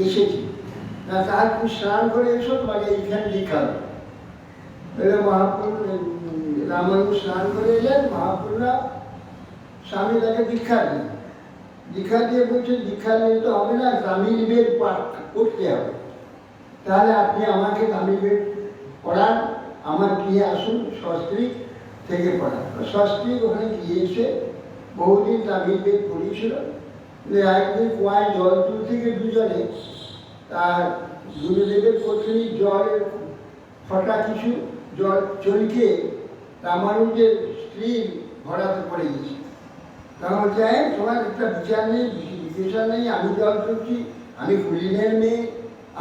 এসেছি। না তার তুমি স্নান করে এসো, তোমাকে এইখানে দীক্ষা দেবো। মহাপূর্ণ রামানুজ স্নান করে এলেন, মহাপূর্ণ স্বামী তাকে দীক্ষা দিলেন। দীক্ষা দিয়ে বলছে দীক্ষা নিতে হবে না, তামিল বেদ পাঠ করতে হবে। তাহলে আপনি আমাকে তামিল বেদ পড়ান, আমার কি আসুন সস্ত্রীক থেকে পড়া। সস্ত্রীক ওখানে গিয়েছে, বহুদিন তামিল বেদ পড়িয়েছিল। একদিন কুয়ায় জল তুলতে গিয়ে দুজনে তার গুরুদেবের পত্নী জলের ফটা কিছু জল চলকে রামানুজের স্ত্রীর ভরাতে পড়ে গেছে। তখন চাই তোমার একটা বিচার নেই, বিচার নেই, আমি জল তুলছি, আমি কুলিনের মেয়ে,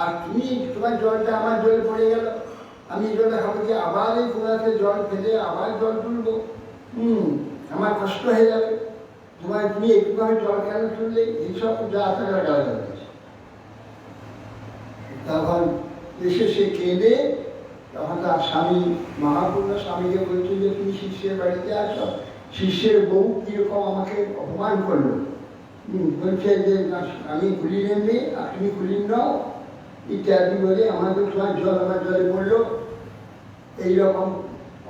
আর তুমি তোমার জলটা আমার জলে পড়ে গেল, আমি জলটা খাবো কি আবার এই কুয়াতে জল ফেলে আবার জল তুলবো, আমার কষ্ট হয়ে যাবে, তুমি একটুভাবে জল কেন তুললে, এইসব যা থাকার গালা গেছে। তখন এসে সে কেঁদে, তখন তার স্বামী মহাপূর্ণ স্বামীকে বলছে যে তুমি শিষ্যের বাড়িতে আসো, শিষ্যের বউ কিরকম আমাকে অপমান করলো, বলছে যে আমি কুলিনের মেয়ে আর তুমি কুলিন নও ইত্যাদি বলে আমাকে তোমার জল আমার জলে পড়লো, এইরকম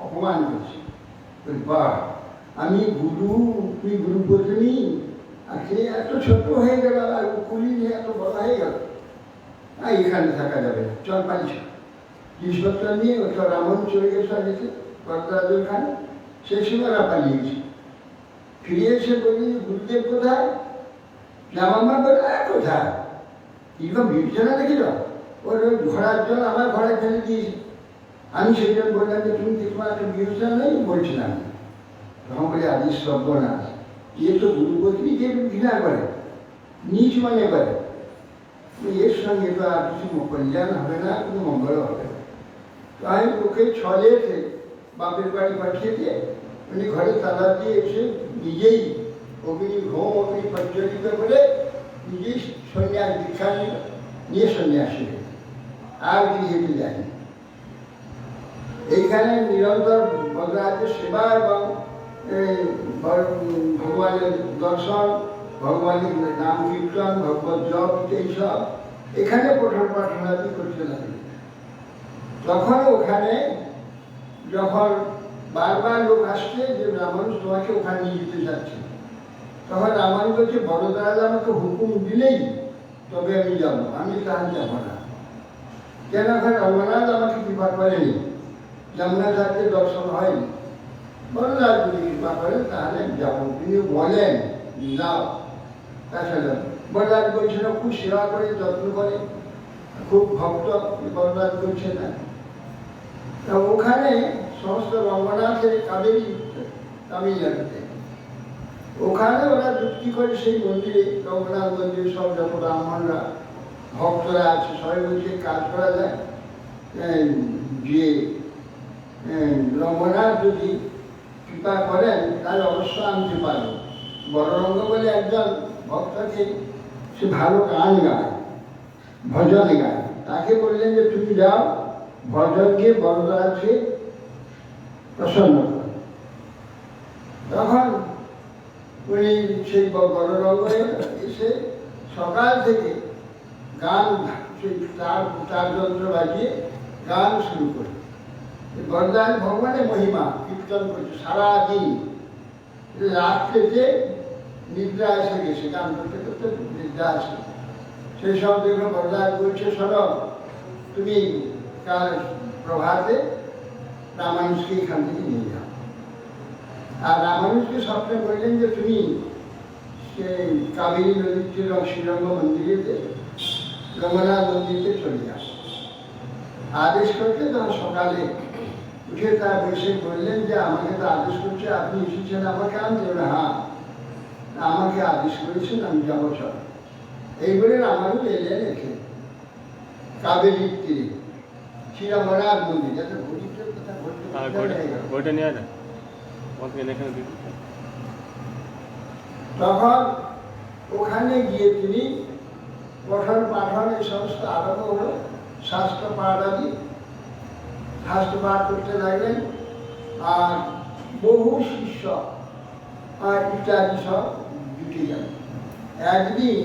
অপমান করছে। বাহ, আমি গুরু, তুই গুরু পত্নী, আর সে এত ছোট হয়ে গেল আর কুলিন এত বড় হয়ে গেল, আর এখানে থাকা যাবে না, চল পালিস। জিনিসপত্র নিয়ে ওটা রামন চলে গেছে আগেছে বরদাদুর খান, সেই সময় ওরা পালিয়েছে। ফিরে এসে বলি গুরুদেব কোথায়, রামাম্মা বলে কোথায়, কিরকম বিবেচনা দেখেছ, ওর ঘোড়ার জল আমার ঘোড়ায় ফেলে দিয়েছে। আমি সেই জন্য বললাম যে তুমি তোমার একটা বিবেচনা নেই, বলছিলাম। তখন বলে আদি সর্বনাশ, এ তো গুরুপত্নীকে ঘৃণা করে, নিজ মনে করে, এর সঙ্গে তো আর কিছু কল্যাণ হবে না, কোনো মঙ্গল হবে না। তো আমি ওকে ছলে বাপের বাড়ি পাঠিয়ে দিয়ে উনি ঘরে তালা দিয়ে এসে নিজেই অগ্নি প্রজ্বলিত করে নিজেই সন্ন্যাস দীক্ষা নিয়ে সন্ন্যাসী আর গৃহেতে যায়নি। এইখানে নিরন্তর বদরাজের সেবা এবং ভগবানের দর্শন, ভগবানের নাম কীর্তন, ভগবত জপ, এইসব এখানে পঠন পাঠনাদি করতে লাগে। তখন ওখানে যখন বারবার লোক আসছে যে রামানুজ তোমাকে ওখানে নিয়ে যেতে যাচ্ছে, তখন রামানুজ বলছে বড়দারাজ আমাকে হুকুম দিলেই তবে আমি যাবো, আমি তাহলে যাবো না। কেন ওখানে রঙ্গনাথ আমাকে কৃপা করেনি, যমুনা ঘাটে দর্শন হয়নি, বড়দার যদি কৃপা করেন তাহলে আমি যাবো। তিনি বলেন যাও, তাছাড়া বড়দার বলছে না, খুব সেবা করে যত্ন করে, খুব ভক্ত বড়দার করছে না। ওখানে সমস্ত রঙ্গনাথের কাবেরী তামিলনাড়ুতে, ওখানে ওরা যুক্তি করে সেই মন্দিরে, রঙ্গনাথ মন্দিরে সব যত ব্রাহ্মণরা ভক্তরা আছে সবাই বলছে কাজ করা যায় যে রঙ্গনাথ যদি কৃপা করেন তাহলে অবশ্য আনতে পারবো। বড়রঙ্গ বলে একজন ভক্তকে, সে ভালো গান গায়, ভজন গায়, তাকে বললেন যে তুমি যাও ভজনকে বড়দাকে প্রসন্ন কর। তখন উনি সেই বড়রঙ্গে এসে সকাল থেকে গান, সেই তার যন্ত্র বাজিয়ে গান শুরু করে বরদান ভগবানের মহিমা কীর্তন করছে সারাদিন। রাত্রেতে নিদ্রা এসে গেছে, গান করতে করতে নিদ্রা আসে। সেই সব দেখলো বরদান বলছে শোনো, তুমি কাল প্রভাতে রামানুজকে এখান থেকে নিয়ে যাও। আর রামানুজকে স্বপ্নে বললেন যে তুমি সেই কাবেরী নদীর তীর শ্রীরঙ্গ মন্দিরেতে রঙ্গনাথ মন্দিরে চলে যাও। আদেশ করতে তখন সকালে উঠে তার বসে বললেন যে আমাকে তো আদেশ করছে, আপনি এসেছেন আমাকে আনতে? হ্যাঁ, আমাকে আদেশ করেছেন, আমি যাবো সব। এই বলে রামানুজ এলেন এখানে কাবেরীর তীরে শ্রীরঙ্গনাথ মন্দির, যাতে ঘটিটার কথা বইটা নিয়ে যায়। তখন ওখানে গিয়ে তিনি পঠন পাঠন এই সমস্ত আরম্ভ হলো, শাস্ত্র পাঠ আদি শাস্ত্র পাঠ করতে লাগলেন। আর বহু শিষ্য আর ইত্যাদি সব জুটে গেল। একদিন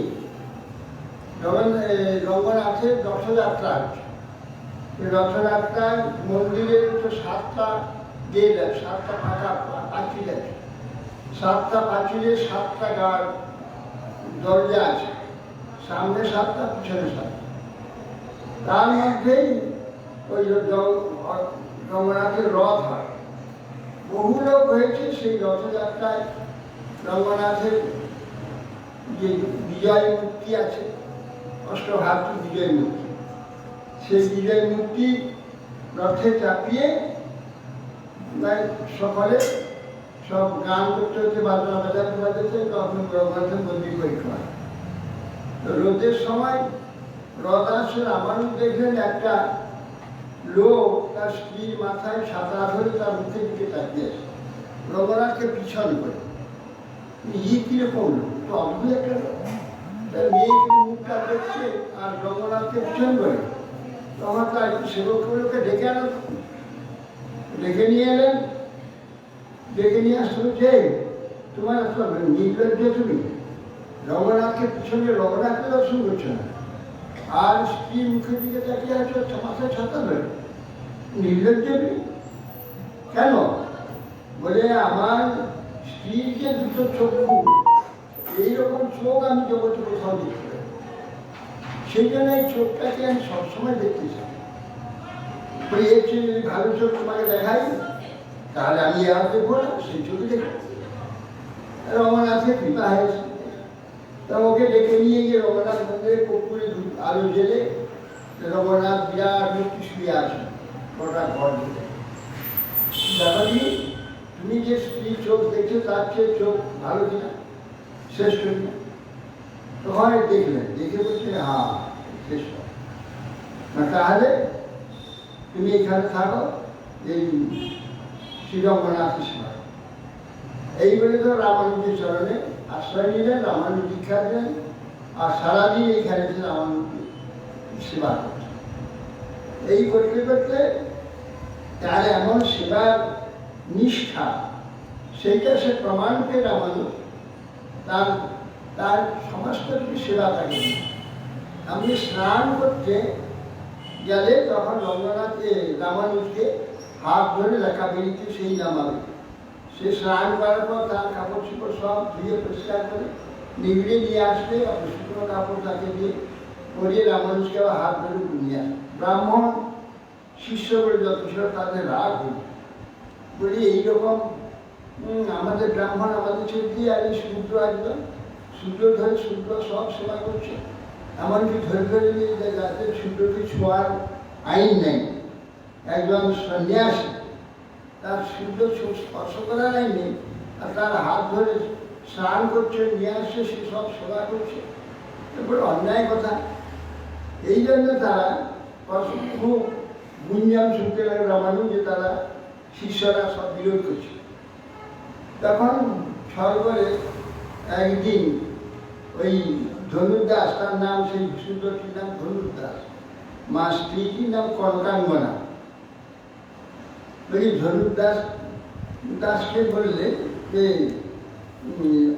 রঙ্গনাথের রথযাত্রা আছে, রথযাত্রার মন্দিরের তো 7টা গেট আছে, 7টা ফাঁকা পাঁচিল আছে, 7টা পাঁচিলে 7টা দরজা আছে, সামনে 7টা পিছনে 7টা। তার মধ্যেই ওই রঙ্গনাথের রথ হয়। বহু লোক হয়েছে সেই রথযাত্রায় রঙ্গনাথের যে বিজয় মূর্তি আছে, অষ্টভাবী বিজয় মূর্তি, সেই বিজয় মূর্তি রথে চাপিয়ে সকলে সব গান করতে হতে বাজনা বাজাতে বাজাতে তখন রঘুনাথের মন্দির পরিক্রমা। তো রোদের সময় রথ আসছে, রামানুজ দেখলেন একটা লোক তার স্ত্রীর মাথায় ছাতা ধরে তার মুখের দিকে তাকিয়ে আছে, রঘুনাথকে পিছন করে। কিরকম লোক, তো অদ্ভুত একটা লোক, তার মেয়েকে মুখটা দেখছে আর রঘুনাথকে পিছন করে। তখন তার একটু সেবকগুলোকে ডেকে আনো, ডেকে নিয়ে এলেন। ডেকে নিয়ে আসলো যে তোমার নির্লজ্জ, তুমি রঘুনাথকে পিছনে রঘুনাথকে দর্শন করছো না, আর স্ত্রীর মুখের দিকে তাকিয়ে আছো, মাথায় ছাতা ধরে, নির্লজ্জ কেন? বলে আমার স্ত্রীর যে দুটো চক্ষু, এইরকম চোখ আমি জগতে কোথাও দেখতে পাই, সেই জন্য এই চোখটাকে আমি সবসময় দেখতে চাই। এর চেয়ে যদি ভালো চোখ তোমাকে দেখাই তাহলে আমি আর দেখবো না, সেই চোখে দেখবো। রঘুনাথের কৃপা হয়েছে। তা ওকে ডেকে নিয়ে গিয়ে রঘুনাথ মন্দিরে কর্পূরে আলো জেলে রঘুনাথ বিরাট মূর্তি শুয়ে আসেন ওটা ঘর দিতে। দাদাজি, তুমি যে স্ত্রী চোখ দেখছো তার চেয়ে চোখ ভালো কিনা, শ্রেষ্ঠ কিনা? তখন দেখলেন, দেখে বলছে হ্যাঁ শ্রেষ্ঠ। তাহলে তুমি এখানে থাকো, এই শ্রীরঙ্গনাথের সেবা। এই বলে তো রামানুজের চরণে আশ্রয় নিলেন, রামানুজ দীক্ষা দিলেন, আর সারাদিন এইখানে রামানুজ সেবা করছেন। এই করতে করতে তার এমন সেবার নিষ্ঠা, সেইটা সে প্রমাণ পেয়ে রামানুজ তার তার সমস্ত কিছু সেবা থাকে। আমি স্নান করতে গেলে তখন রঙ্গনাথে রামানুজকে হাত ধরে লেখা বেরিতে সেই নামাবে। সে স্নান করার পর তার কাপড় চোপড় সব ধুয়ে পরিষ্কার করে নিগড়ে নিয়ে আসবে, শুকনো কাপড় তাকে দিয়ে পরিয়ে রামানুজকে হাত ধরে নিয়ে আসবে। ব্রাহ্মণ শিষ্য বলে যত ছিল তাদের রাগ হল, বলি এইরকম আমাদের ব্রাহ্মণ আমাদের ছেড়ে দিয়ে আর এই সূর্য একদম সূর্য ধরে সূর্য সব সেবা করছে, এমনকি ধরে ধরে নিয়ে যাতে সূর্যকে ছোঁয়ার আইন নেই। একজন সন্ন্যাসী তার সূর্য স্পর্শ করার আইন নেই, আর তার হাত ধরে স্নান করছে, নিয়ে আসছে, সে সব সেবা করছে, এরপরে অন্যায় কথা। এই জন্য তারা খুব গুঞ্জাম শুনতে লাগে রামানুজ যে তারা শিষ্যরা সব বিরোধ করছে। তখন সরবরে একদিন ওই ধনুর্দাস, তার নাম সেই সুন্দরটির নাম ধনুর্দাস, মা স্ত্রীটির নাম কনকাঙ্গনা। ওই ধনুর্দাস দাসকে বললে যে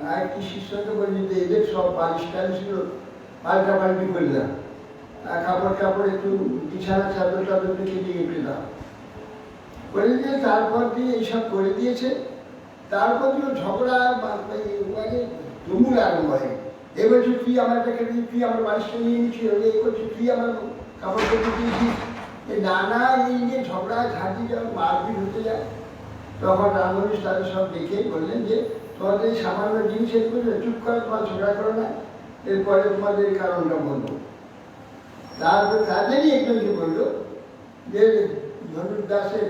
আরেকটি শিষ্যকে বললি যে এদের সব বালিশ টালিশ পাল্টাপাল্টি করলাম, কাপড় কাপড় একটু বিছানা চাদর টাদর রেখে দিয়ে দাও করে দিয়ে, তারপর দিয়ে এইসব করে দিয়েছে। তারপর দিয়ে ঝগড়া মানে তুমুল আরম্ভ হয়। এ বলছে তুই আমার টাকা দিয়ে, তুই আমার বালিশটা নিয়ে নিচ্ছি, এই করছি তুই আমার কাপড় কেটে দিয়েছিস, নানা এই নিয়ে ঝগড়া ঝাঁটি যখন মারপিট হতে যায়, তখন রামানুজ তাদের সব দেখে বললেন যে তোমাদের এই সামান্য জিনিস একটু চুপ করে, তোমার ঝগড়া করো না, এরপরে তোমাদের কারণটা বলবো। তারপরে তাদেরই একজনকে বললো যে ধনুর্দাসের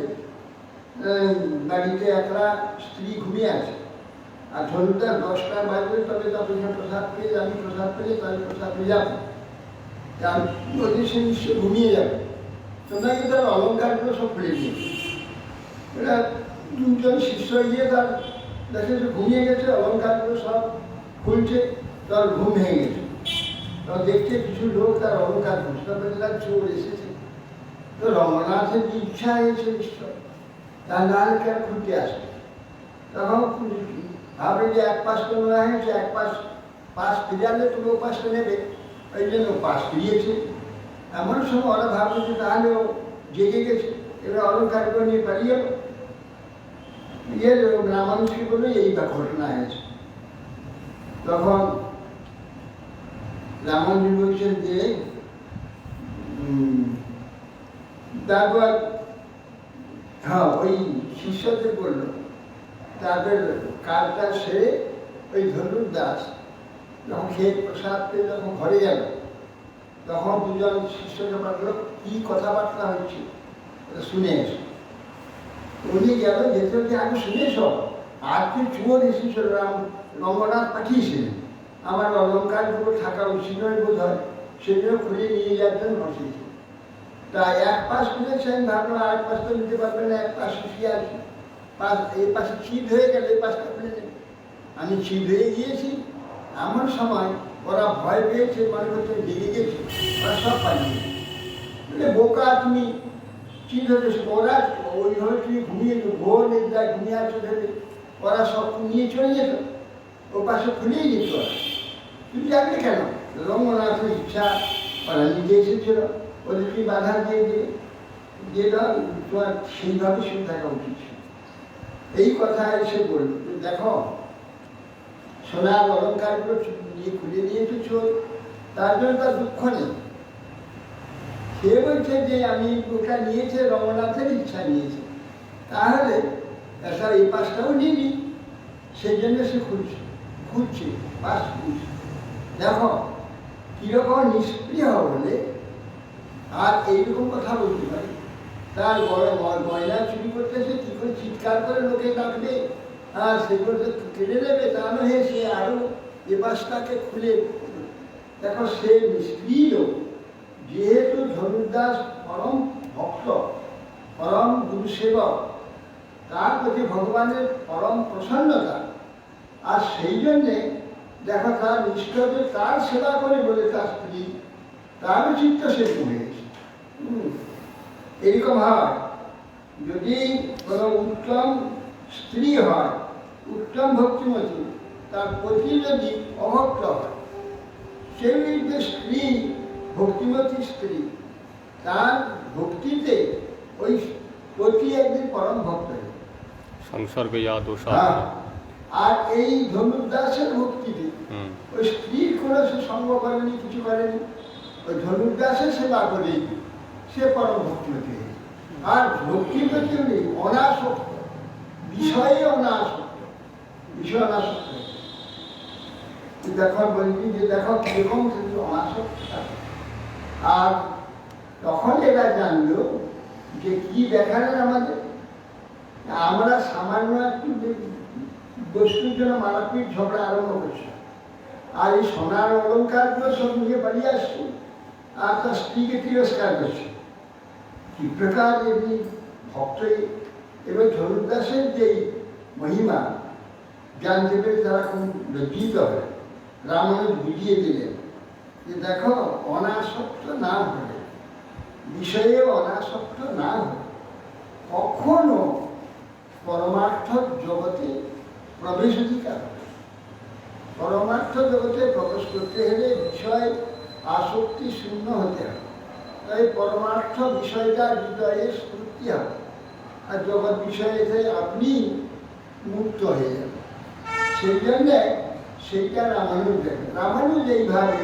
বাড়িতে একটা স্ত্রী ঘুমিয়ে আছে, আর ধনুর্দাস 10টা বাজবে তবে ততক্ষণ প্রসাদ পেয়ে, আমি প্রসাদ পেলে তাহলে প্রসাদ পেয়ে যাবো, ওদের সে নিশ্চয় ঘুমিয়ে যাবে। তোমরা তার অলঙ্কারগুলো সব খুলে দিয়েছে। এরা দুজন শিষ্য গিয়ে তার দেখে যে ঘুমিয়ে গেছে, অলঙ্কারগুলো সব খুলছে, তার ঘুম ভেঙে গেছে। তখন দেখছে কিছু লোক তার অলঙ্কার খুঁজতে পেরে তার চোর এসেছে। তো রঙ্গনাথের ইচ্ছা হয়েছে নিশ্চয়, তার নাহলে কেন খুঁজতে আসবে। তখন ভাবে যে এক পাশ তো মনে হয়েছে, এক পাশ ফিরে আনলে তুমি ও পাশটা নেবে, ওই জন্য পাশ ফিরিয়েছে। এমন সময় ওরা ভাবছে যে তাহলে ও জেগে গেছে, এবার অলঙ্কারগুলো নিয়ে পালিয়ে রামানুজকে বলে এই ঘটনা হয়েছে। তখন রামানুজ বলছেন যে তারপর হ্যাঁ, ওই শিষ্যদের বললো, তাদের কাজটা সেরে ওই ধনুর দাস যখন খেয়ে প্রসাদ পেয়ে যখন ঘরে গেল, তখন দুজন শিষ্যকে পাঠালো, কি কথাবার্তা হচ্ছে শুনে এসো। উনি গেল, যেতে হচ্ছে আমি শুনে এসো, আজকে চোর এসেছিল, রঙ্গনাথ পাঠিয়েছিলেন, আমার অলঙ্কারগুলো থাকা উচিত নয় বোধ হয়, সেগুলো খুলে নিয়ে যাওয়ার জন্য বসেছি। তা এক পাশ খুলেছে, আমি ভাবলাম আর এক পাশ তো নিতে পারবেন না, এক পাশ শুকিয়ে আছে, এই পাশে ছিদ হয়ে গেলে এই পাশটা খুলে নেবে। আমি ছিদ হয়ে গিয়েছি, এমন সময় ওরা ভয় পেয়েছে, মনে করছে লেগে গেছে, ওরা সব পালিয়ে বলে, বোকা তুমি ছিদ হয়েছে, ওরা ওইভাবে তুমি ঘুমিয়ে ভোর নিদ্রায় ঘুমিয়ে আসো ভেবে ওরা সব নিয়ে চলে যেত, ও পাশে খুলেই যেত ওরা। তুমি জানলে কেন? রঙ্গনাথের ইচ্ছা, ওরা নিজে এসেছিল, ওদেরকে বাধা দিয়ে দিয়ে যেটা তোমার সেইভাবে শুনে থাকা উচিত ছিল। এই কথা এসে বলল, দেখো সোনার অলঙ্কারগুলো নিয়ে খুলে নিয়েছে চোর, তার জন্য তার দুঃখ নেই। সে বলছে যে আমি ওটা নিয়েছে, রঙ্গনাথের ইচ্ছা নিয়েছে, তাহলে তার এই পাশটাও নিয়ে নি, সেই জন্য সে খুঁজছে পাশ খুঁজছে। দেখো কিরকম নিষ্ক্রিয় হলে আর এইরকম কথা বলতে পারি। তার গয়না চুরি করতেছে, কি করে চিৎকার করে লোকে ডাকবে, আর সেগুলো কেড়ে নেবে, তা নয় সে আরো এ পাশটাকে খুলে। দেখো সে নিষ্ক্রিয় লোক, যেহেতু ধনুর্দাস পরম ভক্ত, পরম গুরু সেবক, তার প্রতি ভগবানের পরম প্রসন্নতা, আর সেই জন্যে দেখো তার নিষ্ঠতে তার সেবা করে বলে তার স্ত্রী, তারও চিত্ত সে কমে গেছে। এরকম হয়, যদি কোনো উত্তম স্ত্রী হয়, উত্তম ভক্তিমতী, তার প্রতি যদি অভক্ত হয়, সেই যে স্ত্রী ভক্তিমতী স্ত্রী, তার ভক্তিতে ওই প্রতি একদিন পরম ভক্ত হয়। সংসর্গ ইয়া দোষা। আর এই ধনুর্দাসের ভক্তিতে ওই স্ত্রীর কোনো সে সঙ্গ করেনি, কিছু করেনি, ওই ধনুর্দাসের সেবা করেই সে পরম ভক্তিমতী হয়েছে। আর ভক্তিমতী নেই, অনাসক্ত, বিষয়ে অনাসক্ত, বিষয় অনাসক্ত। দেখো বলছি যে দেখো কিরকম কিন্তু অনাসক্ত। আর তখন এরা জানলো যে কি দেখালেন আমাদের, আমরা সামান্য একটু বস্তুর জন্য মারাপিট ঝগড়া আরম্ভ করছি, আর এই সোনার অলঙ্কারগুলো সব নিয়ে বাড়িয়ে আসছি, আর তার স্ত্রীকে তিরস্কার করছি। কি প্রকার এমনি ভক্ত। এবার ধনুর্দাসের যেই মহিমা জানতে পেরে তারা খুব লজ্জিত হয়। রামানুজ বুঝিয়ে দিলেন যে দেখো, অনাসক্ত না হলে, বিষয়ে অনাসক্ত না হলে কখনো পরমার্থ জগতে প্রবেশ অধিকার হবে। পরমার্থ জগতে প্রবেশ করতে হলে বিষয় আসক্তি শূন্য হতে হবে। তাই পরমার্থ বিষয়টা হৃদয়ে স্ফূর্তি হবে, আর জগৎ বিষয়ে আপনি মুক্ত হয়ে যাবেন। সেই জন্যে সেইটা রামানুজ দেখেন। রামানুজ এইভাবে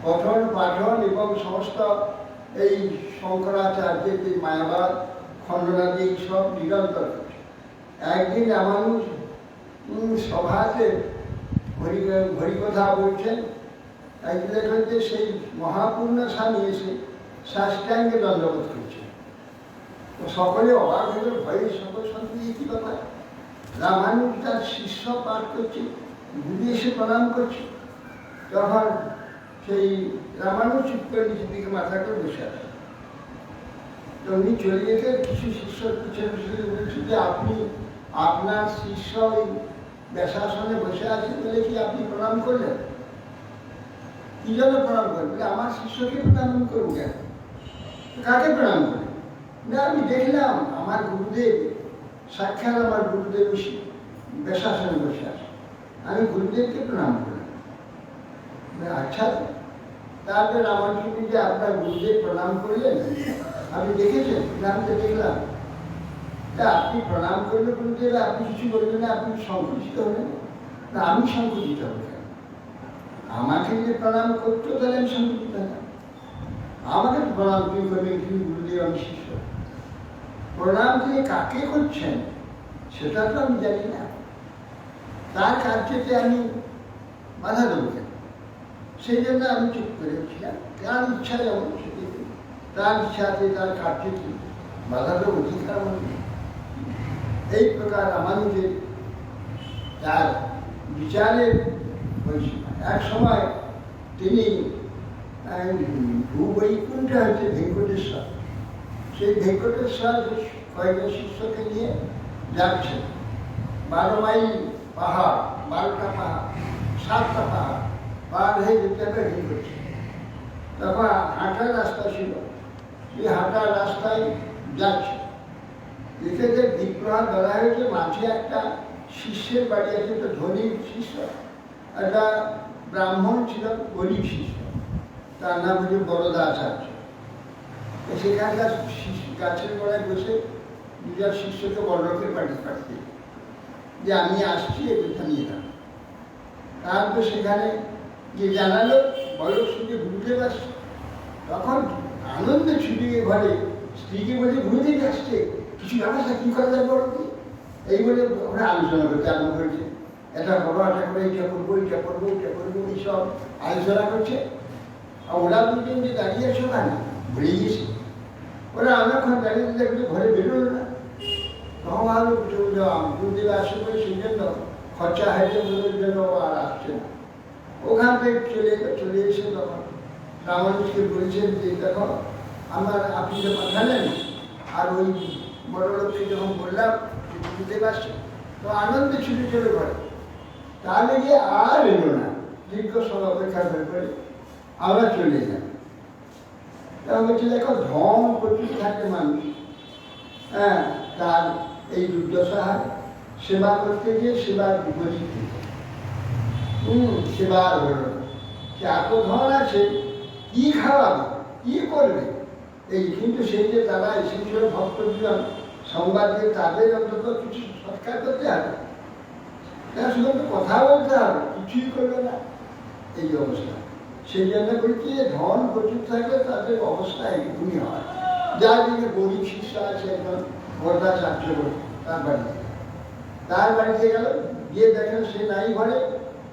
পঠন পাঠন এবং সমস্ত এই শঙ্করাচার্যের যে মায়াবাদ খণ্ডনাদি সব নিরন্তর করছে। একদিন রামানুজ সভাতে হরিকথা বলছেন, একদিন দেখলেন যে সেই মহাপূর্ণ স্বামী এসে সাষ্টাঙ্গে দণ্ডবোধ করছে। তো সকলে অবাক হয়ে ভয়ে সকল সঙ্গে কি ব্যাপার, রামানুজ তার শিষ্য পাঠ করছে, গুরু এসে প্রণাম করছে। তখন সেই রামানুজ চুপ করে নিচের দিকে মাথা করে বসে আছে। তো উনি চলে যেতে কিছু শিষ্যর পিছনে পিছনে বলছে যে আপনি আপনার শিষ্য ওই ব্যাসাসনে বসে আছেন বলে কি আপনি প্রণাম করলেন? কি জন্য প্রণাম করবেন? আমার শিষ্যকে প্রণাম করবো কেন? কাকে প্রণাম করেন? না, আমি দেখলাম আমার গুরুদেব, সাক্ষাৎ আমার গুরুদেব ব্যাসাসনে বসে আছে, আমি গুরুদেবকে প্রণাম করলাম। আচ্ছা, তারপরে আমার যদি যে আপনার গুরুদেব প্রণাম করলেন, আপনি দেখেছেন? না, আমি তো দেখলাম। তা আপনি প্রণাম করলে গুরুদেব, আপনি কিছু বলবেন না, আপনি সংকুচিত হলেন না? আমি সংকুচিত হব কেন? আমাকে যে প্রণাম করতো তাহলে আমি সংকুচিত হলাম। আমাকে প্রণাম তুমি করবেন, তুমি গুরুদেব, আমি শিষ্য। প্রণাম তিনি কাকে করছেন সেটা তো আমি জানি না। তার কার্যতে আমি বাধা দেবো কেন? সেই জন্য আমি চুপ করেছিলাম। তার ইচ্ছা যেমন সেটি তার ইচ্ছাতে তার কার্যতে বাধা দেওয়ার অধিকার আমার নেই। এই প্রকার আমাদের তার বিচারের পরিসীমা। এক সময় তিনি ভূবৈকুণ্ঠ হচ্ছে ভেঙ্কটেশ্বর, সেই ভেঙ্কটেশ্বর কয়েকটা শিষ্যকে নিয়ে যাচ্ছেন। 12 মাইল পাহাড়, 12টা পাহাড়, 7টা পাহাড় পার হয়ে যেতে হবে ভেঙ্কটেশ্বর। তখন হাঁটার রাস্তা ছিল, সেই হাঁটার রাস্তায় যাচ্ছে। দেখে যে বিগ্রহ ধরা হয়েছে, মাঝে একটা শিষ্যের বাড়ি আছে, তো ধনী শিষ্য, একটা ব্রাহ্মণ ছিল গরিব শিষ্য, তার নাম হচ্ছে বরদাচার্য। সেখানকার গাছের গোড়ায় বসে নিজের শিষ্যকে বড়লোকের বাড়ি পাঠিয়ে যে আমি আসছি এটা নিয়ে যান। তারপর সেখানে গিয়ে জানালো বড়লোক শুধু ঘুরতে পারছে। তখন আনন্দে ছুটিয়ে ঘরে স্ত্রীকে বলে ঘুরতে আসছে, কিছু ব্যবস্থা কী করা যায় বড় কি, এই বলে ওরা আলোচনা করতে আরম্ভ করেছে। এটা বড় আশা করে এইটা করবো, এইটা করবো, এইটা করবো, এইসব আলোচনা করছে। আর ওরা দুজন যে দাঁড়িয়ে আছে ওখানে ভুলে গিয়েছে। ওরা অনেকক্ষণ দাঁড়িয়ে দেখলে ঘরে বেরোলো না। তখন আরো দুদিন আসে বলে সেই জন্য খরচা হয়েছে বলে জন্য আর আসছে না। ওখান থেকে চলে এসে তখন রামানুজকে বলেছেন যে দেখো আমার আপনি যে পাঠালেন, আর ওই বড় লোককে যখন বললাম যে বুঝতে পারছে, তো আনন্দে ছুটে চলে ঘরে। তাহলে গিয়ে আর এলো না, দীর্ঘ সময় অপেক্ষা করে আমরা চলে এলাম। তখন বলছি দেখো ধন প্রচুর থাকে মানুষ, হ্যাঁ, তার এই দুর্দশা হয়। সেবা করতে গিয়ে সেবার বিপরীত সেবা আর হলো না। সে এত ধন আছে, কি খাওয়াবে, কি করবে, এই কিন্তু সেই যে তারা এসেছিল ভক্তজন সংবাদ দিয়ে, তাদের অন্তত কিছু সৎকার করতে হবে, তারা শুধু কথা বলতে হবে, কিছুই করবে না, এই অবস্থা। সেই জন্য বলছি যে ধন প্রচুর থাকলে তাদের অবস্থা এরকমই হয়। যার দিকে গরিব শিষ্য আছে একজন বরদাচার্য বলে, তার বাড়িতে গেল, গিয়ে দেখেন সে নাই ঘরে,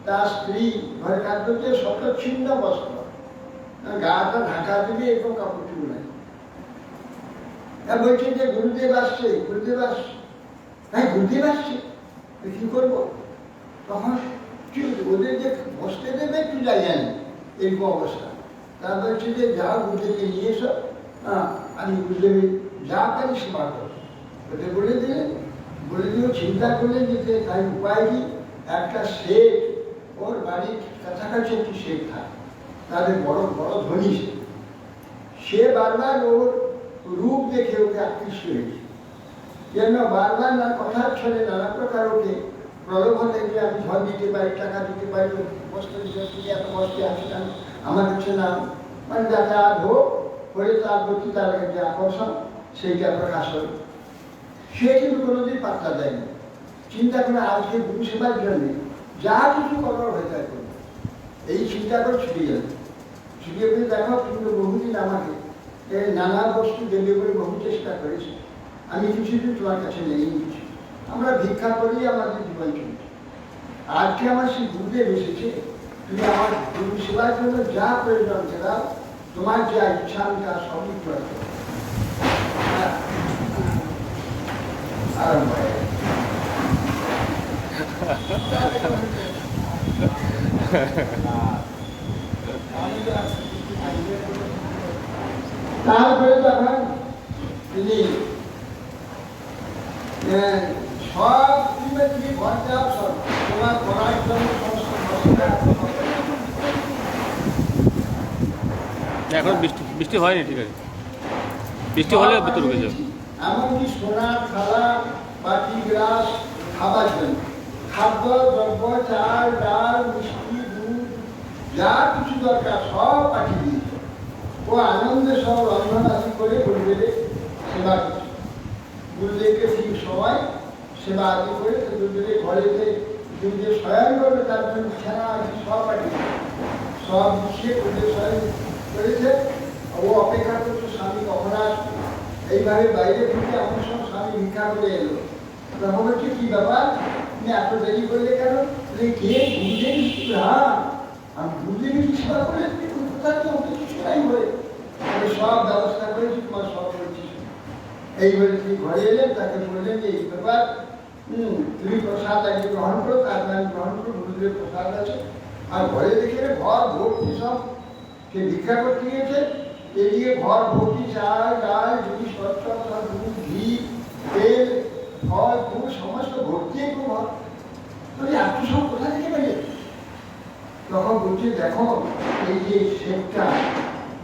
তার স্ত্রী ঘরে কাজ করছে, শতচ্ছিন্ন বস্ত্র, গাটা ঢাকা দিলে এরকম কাপড়টুকু নাই। বলছে যে গুরুদেব আসছে, গুরুদেব আসছে, হ্যাঁ গুরুদেব আসছে, কি করবো? তখন ওদের যে বসতে দেবে একটু জায়গা নেই, এরকম অবস্থা। তার বলছে যে যাও গুরুদেবকে নিয়ে এসো, আমি গুরুদেবের যা পারি সেবা করবো। ওদের বলে দিলেও চিন্তা করলেন যে তাই উপায় কি, একটা শেখ, ওর বাড়ির কাছাকাছি একটি শেখ থাকে, তাদের বড় বড় ধনী সে বারবার ওর রূপ দেখে ওকে আকৃষ্ট হয়েছে, যেন বারবার না কথার ছলে নানা প্রকার ওকে প্রলোভন দেখে আমি ধন দিতে পারি, টাকা দিতে পারি, বস্ত্র দিতে, এত বস্ত্রে আছে কেন আমার কাছে না, মানে যাতায়াত হোক করে তার প্রতি তার যে আকর্ষণ সেইটা প্রকাশ হবে। সে কিন্তু কোনোদিন পাত্তা দেয়নি, চিন্তা করে আজকে গুরু সেবার জন্যে যা কিছু করার হয়ে যায় করবে, এই চিন্তা করে ছুটে যাবে। ছুটিয়ে বলে দেখো কিন্তু বহুদিন আমাকে নানা বস্তু দেবে বলে বহু চেষ্টা করেছে, আমি কিছুদিন তোমার কাছে নেই কিছু, আমরা ভিক্ষা করেই আমাদের জীবন চলছে। আজকে আমার সেই গুরুদেব এসেছে, তুমি আমার গুরু সেবার জন্য যা প্রয়োজন দাও, তোমার যা ইচ্ছা আমি তার সবই প্রয়োগ করবো। আরম্ভ হয়ে তারপরে তখন তিনি সব তুমি ঘর যাও, সব তোমার করার জন্য এখন বৃষ্টি হয়নি, ঠিক আছে, বৃষ্টি হলে ভিতরে ঢুকে যাবে। এমনকি সোনার থালা, বাটি, গ্লাস খাবার জন্য, খাদ্য দ্রব্য, চাল, ডাল, মিষ্টি, দুধ, যা কিছু দরকার সব পাঠিয়ে দিয়েছে। ও আনন্দে সব রন্ধনাদি করে গুরুদেবের সেবা করছে। গুরুদেবকে ঠিক সময় সেবা আদি করে গুরুদেবের ঘরেতে গুরুদেব শয়ন করবে, তার জন্য বিছানা আদি সব পাঠিয়ে সব মিশিয়ে গুরুদেব শয়ন করেছে। ও অপেক্ষা করছে স্বামী কখন আসবে, এইভাবে বাইরে থেকে আমার সঙ্গে স্বামী ভিক্ষা করে এলো। তখন বলছে কি ব্যাপার, তুমি এত দেরি করলে কেন? কে বুঝে নিচ্ছি? হ্যাঁ আমি বুঝে নিচ্ছি সেবা করে কোথায় তো ওকে কিছু নাই বলে আমি সব ব্যবস্থা করেছি, তোমার সব করেছি। এই বলে তিনি ঘরে এলেন, তাকে বললেন যে এই ব্যাপার, তুমি প্রসাদ আগে গ্রহণ করো, তারপরে আমি গ্রহণ করো, গুরুদেবের প্রসাদ আছে। আর ঘরে দেখে ঘর ভর্তি সব সে ভিক্ষা করতে গিয়েছে, এদিকে ঘর ভর্তি চাল ডাল যদি সচ্ছল দুধ ঘি তেল ফল ফুল সমস্ত ভর্তি একটু ঘর। এত সব কোথা থেকে পেলে? তখন বলছে দেখো এই যে শেখটা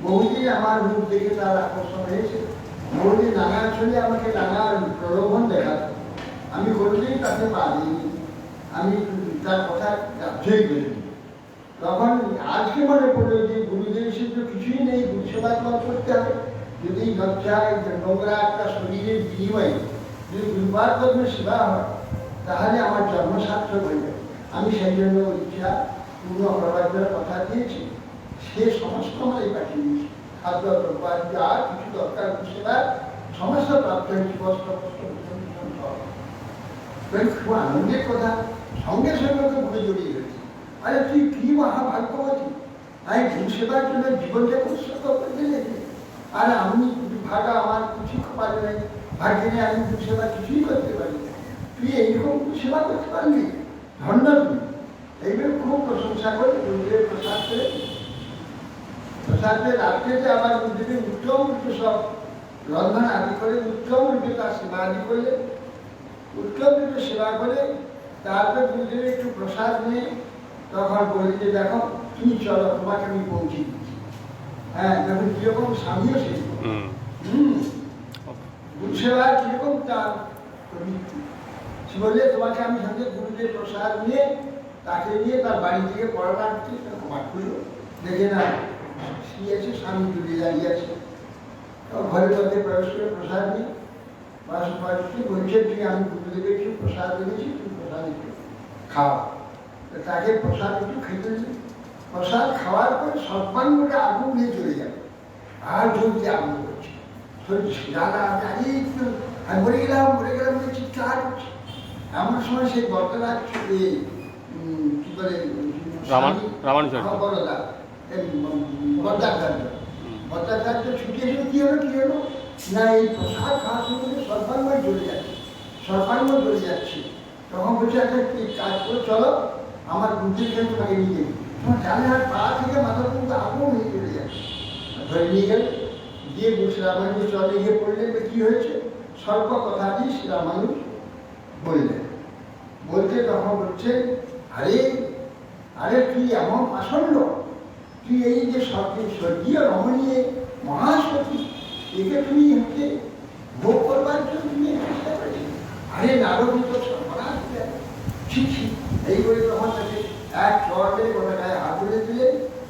বহুদিন আমার রূপ দেখে তার আকর্ষণ হয়েছে, বহুদিন নানা ছলে আমাকে নানা প্রলোভন দেখাতো, আমি কোনোদিন তাকে পা দিইনি, আমি তার কথা কার্যই করিনি। তখন আজকে মনে পড়লো যে গুরুদেব সিদ্ধ কিছুই নেই, গুরু সেবা করতে হবে। যদি লজ্জায় নোংরা একটা শরীরের বিনিময়ে যদি গুরুবার পদ্মে সেবা হয় তাহলে আমার জন্ম সার্থক হয়ে যাবে। আমি সেই জন্য ইচ্ছা পূর্ণ করবার জন্য কথা দিয়েছি, সে সমস্ত আমাদের পাঠিয়ে দিয়েছি। খাদ্য দ্রব্য আর কিছু দরকার সেবার সমস্ত প্রাপ্ত হয়েছে, বস্ত্র বস্ত্র খুব আনন্দের কথা। সঙ্গে সঙ্গে তো ঘুরে জড়িয়ে গেছে, আরে তুই কি মহাভাগ্যবতী, আমি গুরু সেবার জন্য জীবনটাকে উৎসর্গ করে দিয়েছি। আর আমি ভাগা আমার কিছু পারি নাই, ভাগ্যে নেই, আমি গুরু সেবা কিছুই করতে পারি না, তুই এইরকম গুরু সেবা করতে পারবি, ধন্য তুমি। এইভাবে খুব প্রশংসা করে গুরুদেব প্রসাদ করে প্রসাদের রাত্রেতে আমার গুরুদেবের উত্তম রূপে সব রন্ধন আদি করে উত্তম রূপে তার সেবা আদি করলে, উত্তম রূপে সেবা করে তারপর গুরুদেবের একটু প্রসাদ নিয়ে তখন বলি যে দেখো তুমি চলো, তোমাকে আমি পৌঁছে দিচ্ছি। হ্যাঁ, তখন কিরকম স্বামীও সেই গুরু সেবার কিরকম তার সে বললে তোমাকে আমি সঙ্গে গুরুদেব প্রসাদ নিয়ে তাকে নিয়ে তার বাড়ি থেকে পড়ানো আসছি, মাঠ করলো দেখে না শুয়েছে, স্বামী জুড়ে দাঁড়িয়ে আছে। ঘরের মধ্যে প্রবেশ করে প্রসাদ নিয়ে বলছে তুমি আমি গুরুদেবের একটু প্রসাদ দিয়েছি, তুমি প্রসাদ একটু খাও। তাকে প্রসাদ একটু খেতে দিই, প্রসাদ খাওয়ার পরে সর্বাঙ্গটা আগুন নিয়ে চলে যাবে, আর জলদি আগুন করছে দাদা আমি মরে গেলাম বলে চিৎকার করছে। এমন সময় সেই বর্তমান কি বলে বড়দা বদ্রাচার্য ছুটে এসে কি হলো না এই প্রসাদ খাওয়ার সঙ্গে সর্বাঙ্গ জ্বলে যাচ্ছে, সর্বাঙ্গ জ্বলে যাচ্ছে। তখন বলছে একটা কাজ করে চলো আমার বুদ্ধির খেয়ে তোমাকে নিয়ে যাবি, তোমার জানে আর পা থেকে মাথা পর্যন্ত আগুন হয়ে চলে যাচ্ছে। ধরে নিয়ে গেল, গিয়ে শ্রীরামানুজ চলে গিয়ে পড়লেন কি হয়েছে, স্বল্প কথাটি শ্রীরামানুজ বললেন। বলতে তখন বলছে আরে আরে তুই এমন আসন্ন, তুই এই যে স্বর্গীয় রমণীয় মহাসতী, একে তুমি হচ্ছে ভোগ করবার জন্য তুমি চেষ্টা করেছি। আরে নারদিত সর্বনাশ ঠিক এই বলে তখন তাকে এক চর মেরে গোটা গায়ে হাত ধরে দিলে,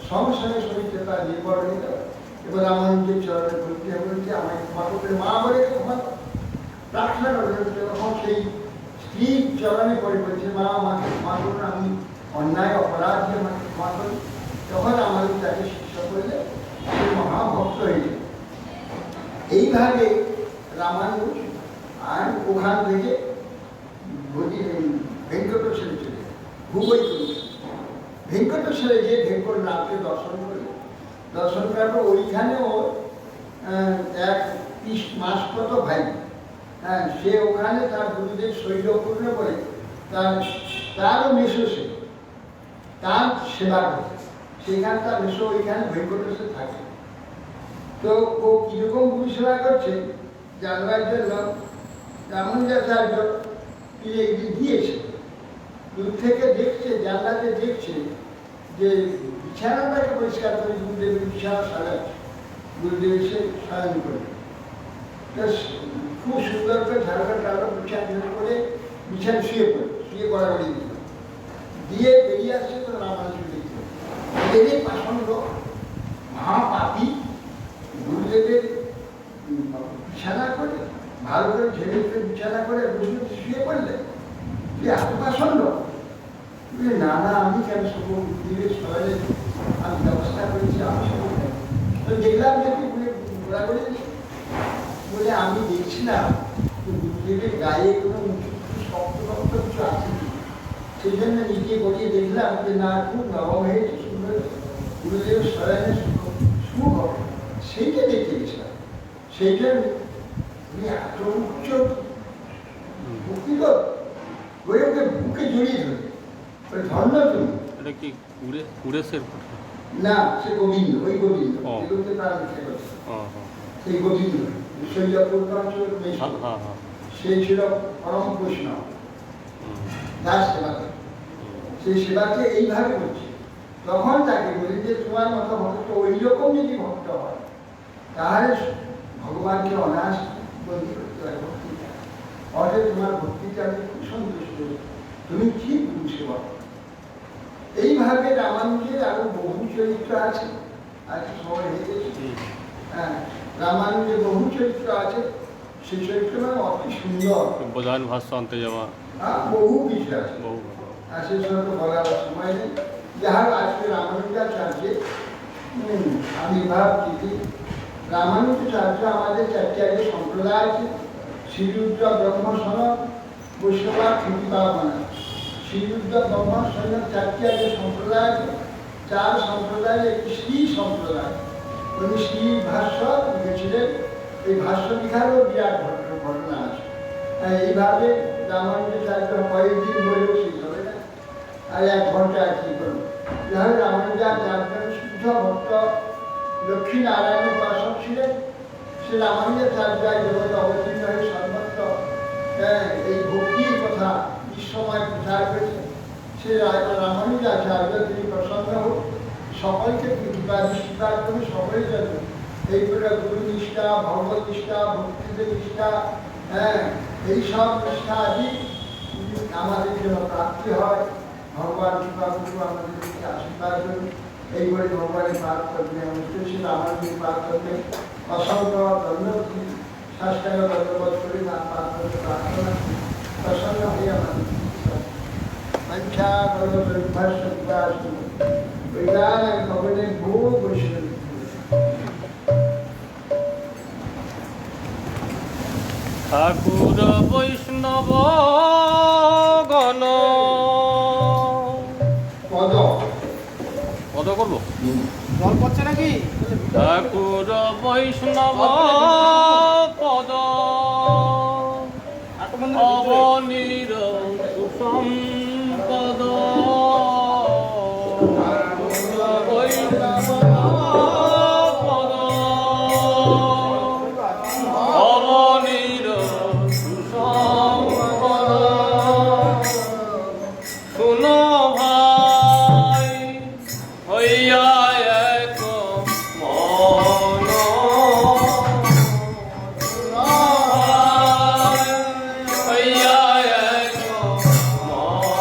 সঙ্গে সঙ্গে শরীরটা তার নির্ভর হয়ে গেল। এবার রামানুজের চরণে বলতে বলছে আমাকে ক্ষমা করতে, মা বলে ক্ষমা প্রার্থনা করে। তখন সেই স্ত্রীর চরণে পড়ে বলছে মা আমাকে ক্ষমা করুন, আমি অন্যায় অপরাধ আমাকে ক্ষমা করি। তখন আমাদের তাকে শিক্ষা করলে সে মহাভক্ত হয়েছে। এইভাবে রামানুজ আর ওখান থেকে ভেঙ্কটেশ্বরে চলে ভূবই ভেঙ্কটেশ্বরে গিয়ে ভেঙ্কটনাথকে দর্শন করে, দর্শন করার পর ওইখানেও এক মাসকত ভাই, হ্যাঁ সে ওখানে তার গুরুদেব শৈলপূর্ণ করে তারও মেশো সে তার সেবা করে, সেখানে তার মেশো ওইখানে ভেঙ্কটেশ্বর থাকে। তো ও কিরকম গুরু সেবা করছে জানবার জন্য রামানুজাচার্য দিয়েছে, দূর থেকে দেখছে, জানলাতে দেখছে যে বিছানাটাকে পরিষ্কার করে গুরুদেবের বিছানা সাজাচ্ছে, গুরুদেব এসে শয়ন করে খুব সুন্দর করে ঝাড়খণ্ড টাড়ো বিছানা করে বিছানা শুয়ে গড়াগড়ি দিল, দিয়ে বেরিয়ে আসছে। তো রামানুজ দেখছে পাষণ্ড মহাপাপী গুরুদেবের বিছানা করে ভালো করে ঝেড়ে বিছানা করে শুয়ে পড়লে তুই এত পাষণ্ড, না না আমি কেন গুরুদেবের সবাই আমি ব্যবস্থা করেছি, আমি তো দেখলাম যে তুই ঘোরাঘুরি বলে আমি দেখছিলাম যে গুরুদেবের গায়ে কোনো শক্ত শক্ত কিছু আছে কি। সেই জন্য নিজে গড়িয়ে দেখলাম যে না, খুব নরম হয়েছে, সুন্দর, গুরুদেবের স্মরণে শুভ হবে, সেইটা দেখতে গেছিলাম। সেইটা উনি এত উচ্চ ভক্তিত ওই ওকে বুকে জড়িয়ে ধরে ওই ধন্য তুমি। এটা কি উড়েসের না, সে গোবিন্দ, ওই গোবিন্দ ও। এগুলোতে প্রাণ রেখে গেছে। হ্যাঁ হ্যাঁ সেই গোবিন্দ শৈলা পূর্বাঞ্চলের মেয়ে, হ্যাঁ হ্যাঁ হ্যাঁ সেই ছিল পরম বৈষ্ণব, হুম, যার সেবাকে, হুম। সেই সেবাকে এইভাবে করছে। তখন তাকে বলি যে তোমার মতো ভক্ত ওই রকম যদি ভক্ত হয় তাহলে ভগবানকে অনায়াস বন্দি করতে পারে ভক্তিটা। অর্থাৎ তোমার ভক্তিতে আমি খুব সন্তুষ্ট, তুমি ঠিক গুরু সেবা করো। এইভাবে রামানুজের আরো বহু চরিত্র আছে, আজকে সময় হয়ে গেছে। হ্যাঁ, রামানুজের বহু চরিত্র আছে, সেই চরিত্র মানে অতি সুন্দর, বোধায়ন ভাষ্য আনতে যাওয়া বহু কিছু আছে। বহু আর সে সময় তো বলার সময় নেই। যাহার আজকে রামানুজাচার্যের আবির্ভাব তিথি। রামানুজাচার্য আমাদের চারটি আগে সম্প্রদায় আছে, শ্রীরুদ্র ব্রহ্ম সনদ, বৈষ্ণবা কৃতিবাবনা। শ্রীরুদ্র ব্রহ্ম সনদ চারটি আগে সম্প্রদায় আছে, চার সম্প্রদায় একটি শ্রী সম্প্রদায়। উনি শ্রী ভাষ্য লিখেছিলেন, এই ভাষ্য লিখারও বিরাট ঘটনা আছে। এইভাবে রামানুজাচার্য কয়েকদিন বলেও শেষ হবে না, আর 1 ঘন্টা কি করবো। যাহলে রামানুজাচার্য শুদ্ধ ভক্ত লক্ষ্মীনারায়ণের উপাসক ছিলেন। সে রামানুজাচার্য জগতে অবতীর্ণ হয়ে সর্বত্র এই ভক্তির কথা বিশ্বময় প্রচার করেছেন। সে রামানুজাচার্য তিনি প্রসন্ন হোক, সকলকে স্বীকার করে সকলের জন্য এই করে গুরু নিষ্ঠা, ভগবত নিষ্ঠা, ভক্তিদের নিষ্ঠা, এইসব নিষ্ঠা আদি আমাদের জন্য প্রাপ্তি হয়। ভগবান কৃপা করুন, আমাদেরকে আশীর্বাদ করুন। এই করে ভগবানের পাঠ করবে, অনুষ্ঠান আমাদের পাঠ করবে। অসংখ্য ধন্যবাদ, শাস্ত্রাঙ্গ ধন্যবাদ করে না পাঠ করতে প্রার্থনা প্রসন্ন হয়ে আমাদের পঞ্চা ভাষ্য বিজ্ঞান ভগবানের বহু বৈষ্ণব। ঠাকুর বৈষ্ণব গণ পদ কত করবো? জল পড়ছে নাকি? ঠাকুর বৈষ্ণব পদ অবনীর সুসম্পদ বৈষ্ণব পদ অবনীর সুসম্পদ। শুনো ভাই হইয়া এক মন, শুনো ভাই হইয়া এক মন।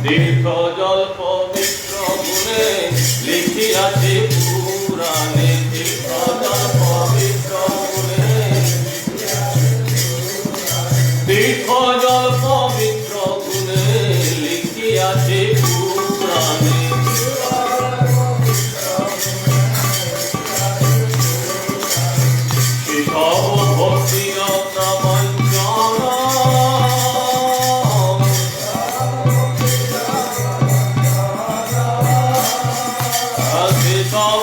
দীর্ঘ জল পবিত্র গুণে লিখিয়াছে পুরাণে, দীর্ঘ জল পবিত্র গুণে, দীর্ঘ জল পবিত্র গুণে লিখিয়াছে পুরাণে। সেসব ভক্তি প্রবঞ্চন সেসব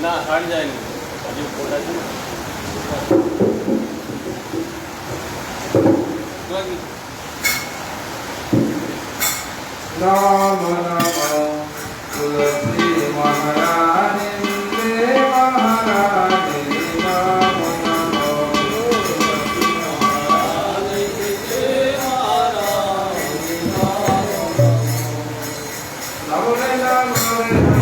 না কারেন্ট যায়নি আজকে ভোট আছে না নম নম তুলসী মহারানী মহারানী নম নম নমরে নমরে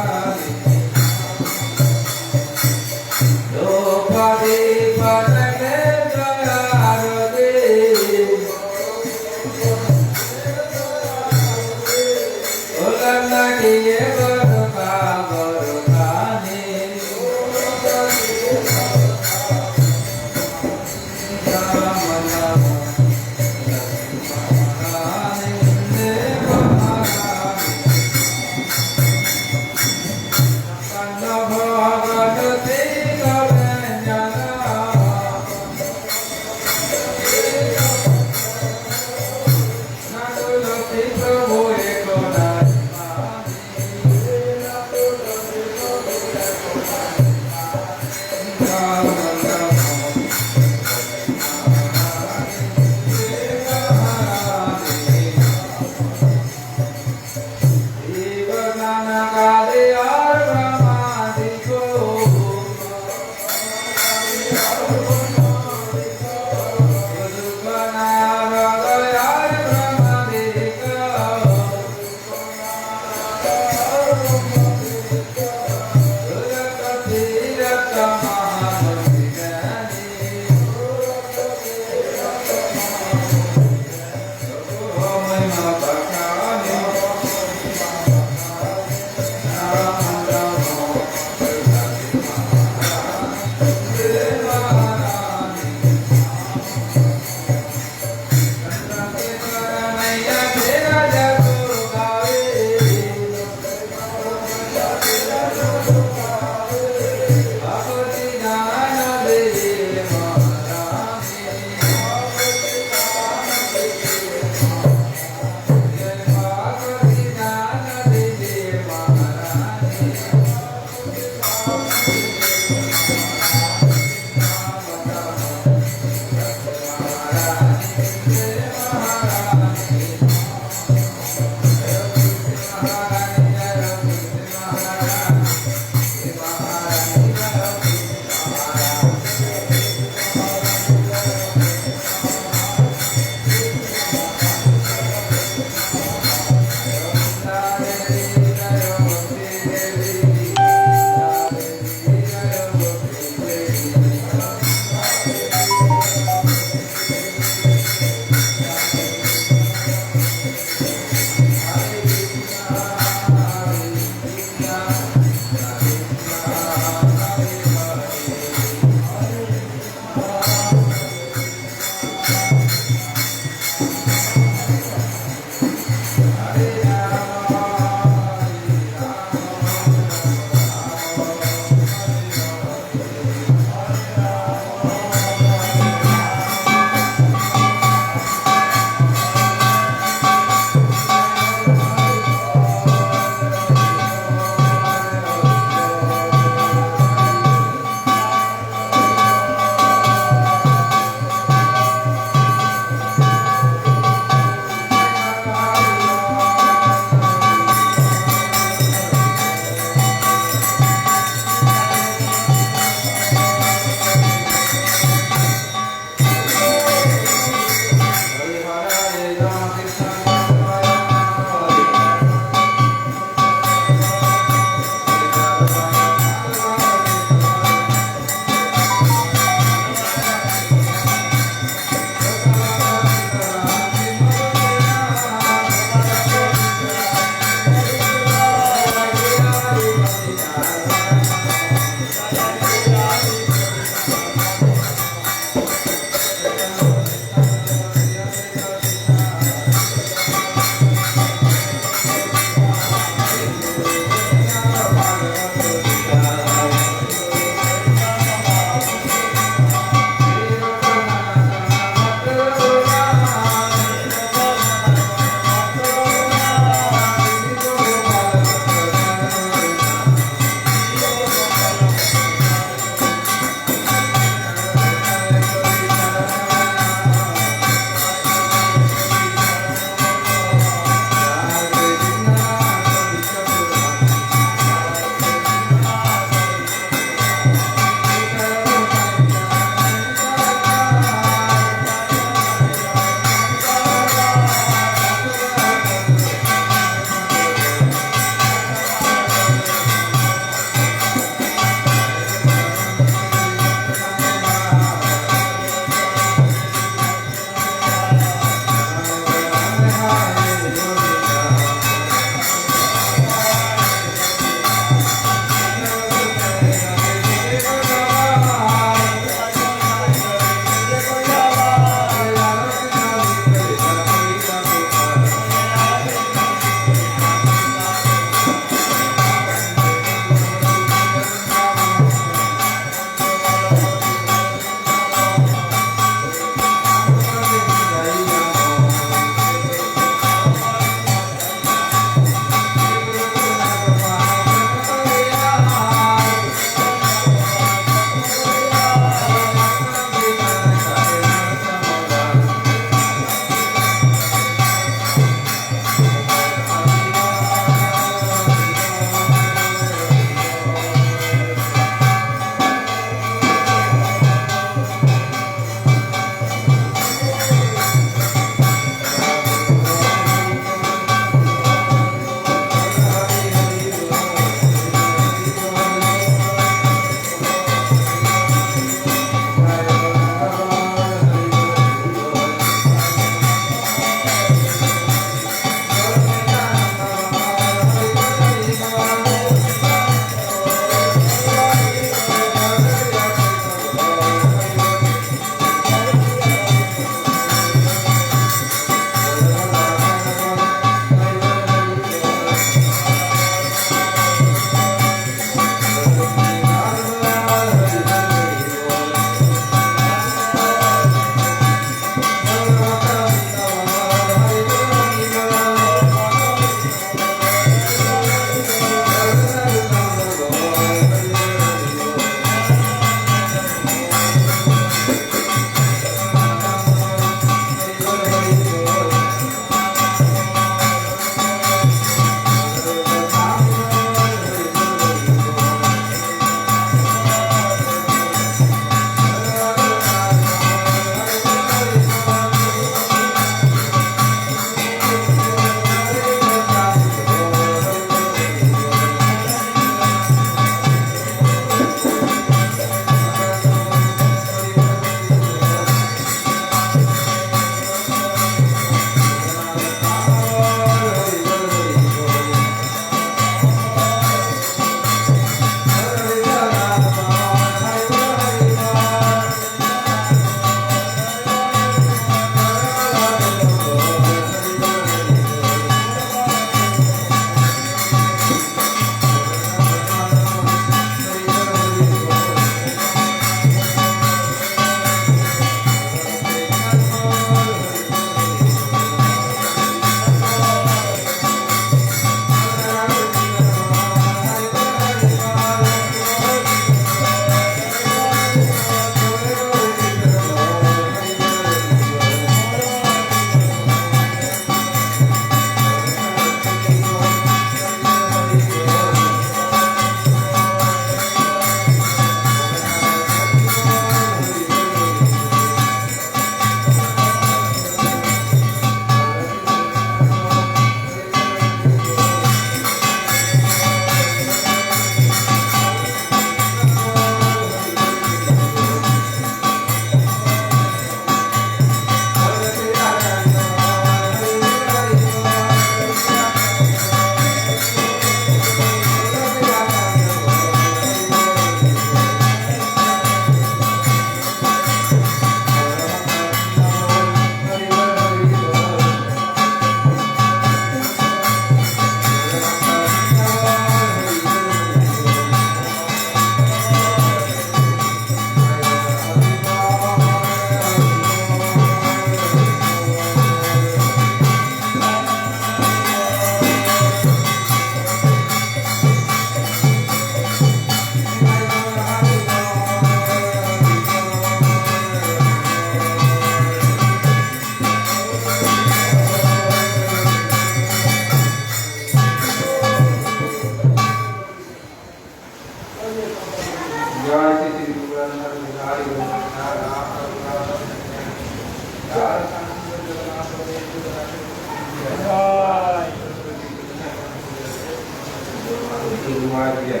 गुरु महाराज की जय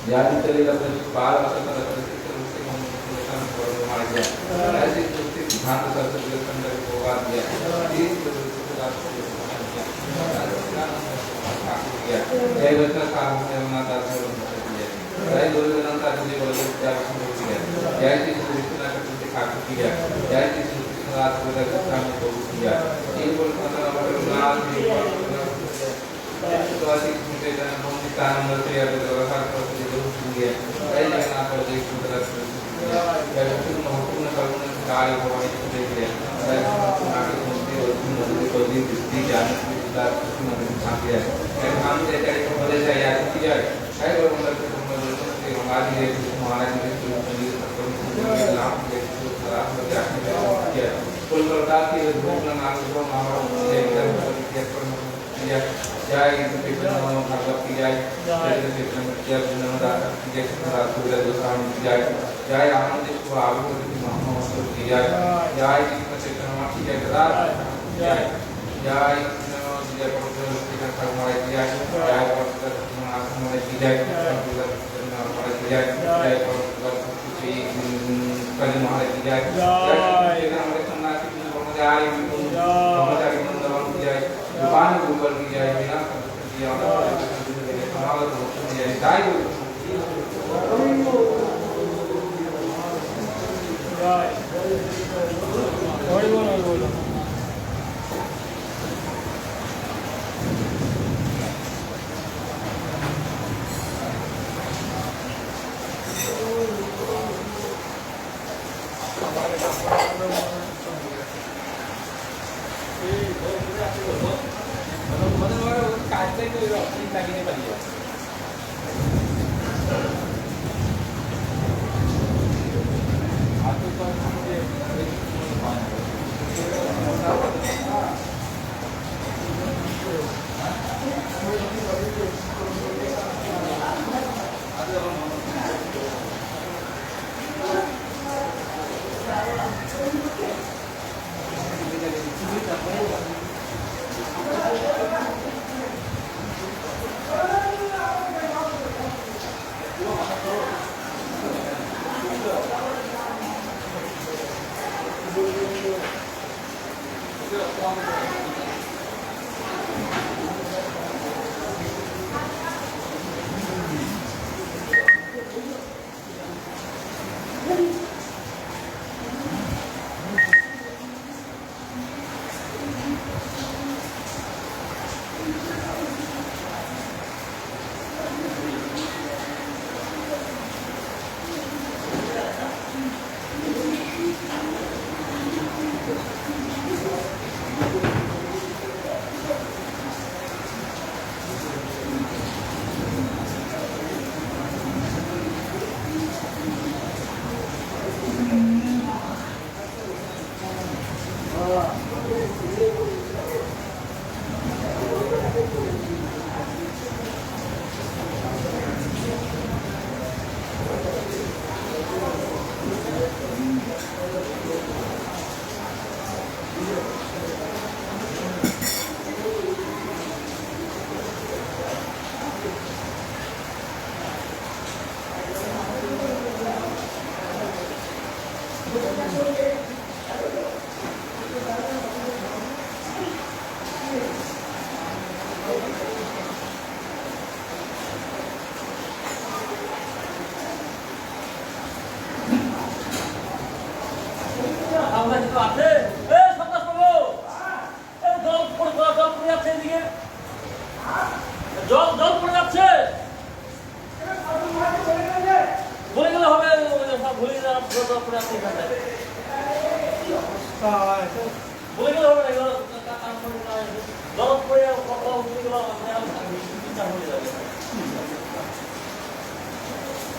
ज्ञान चले जाते बाल असत रहते उससे हम निशान पर महाराज जय ऐसे उससे सिद्धांत शास्त्र के अंदर को बात दिया इस जय वचन काम से हमना दास जय दुर्योधन का तुझे बोले क्या सुन किया जय श्री कृष्ण का तुझे खाक किया जय श्री कृष्ण रात को का को किया ये बोल मतलब नाम तो आदि मुझे हम स्थान में से या तो हर पर से जो किया जय जगन्नाथ पर देख सुंदर जय विष्णु महत्वपूर्ण करुण काल भवानी को देख लिया जय नाटक मूर्ति और नदी को दी दृष्टि ज्ञान की सुधार कृष्ण में शांति है जय नाम से जय को बोले जाए या की जाए जय और मंदिर के तुम दर्शन से हमारी ये महाराज के मंदिर सत्संग नाम के खराब हो जाने किया कुल प्रकार की भोग नाम को महाराज जय जय किया जय कृष्ण भगवत की जय जय कृष्ण जय नंदा जय कृष्ण सूर्य गोस्वामी की जय जय आनंद को आगु की महामंत्र की जय जय कृष्ण चैतन्य की जय गदा जय जय जय प्रभु कृष्ण भगवान की जय जय प्रभु आत्मा की जय महाराज की जय जय प्रभु श्री कली महाराज की जय जय हमारे सन्यासी की जय ब्रह्मचारी नंदन की जय दुकान ऊपर की जय बिना की हमारा तो जय जय बोलो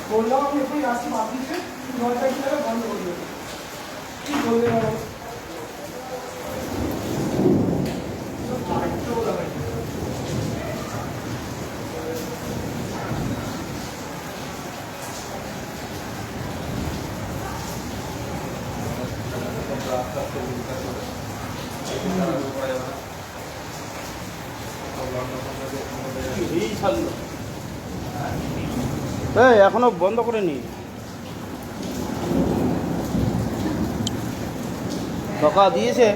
बोलना अपनी अपनी राशि माफी से 9 की तरह बंद हो गई बोलने वाला এই এখনো বন্ধ করেনি। ধোকা দিয়েছে।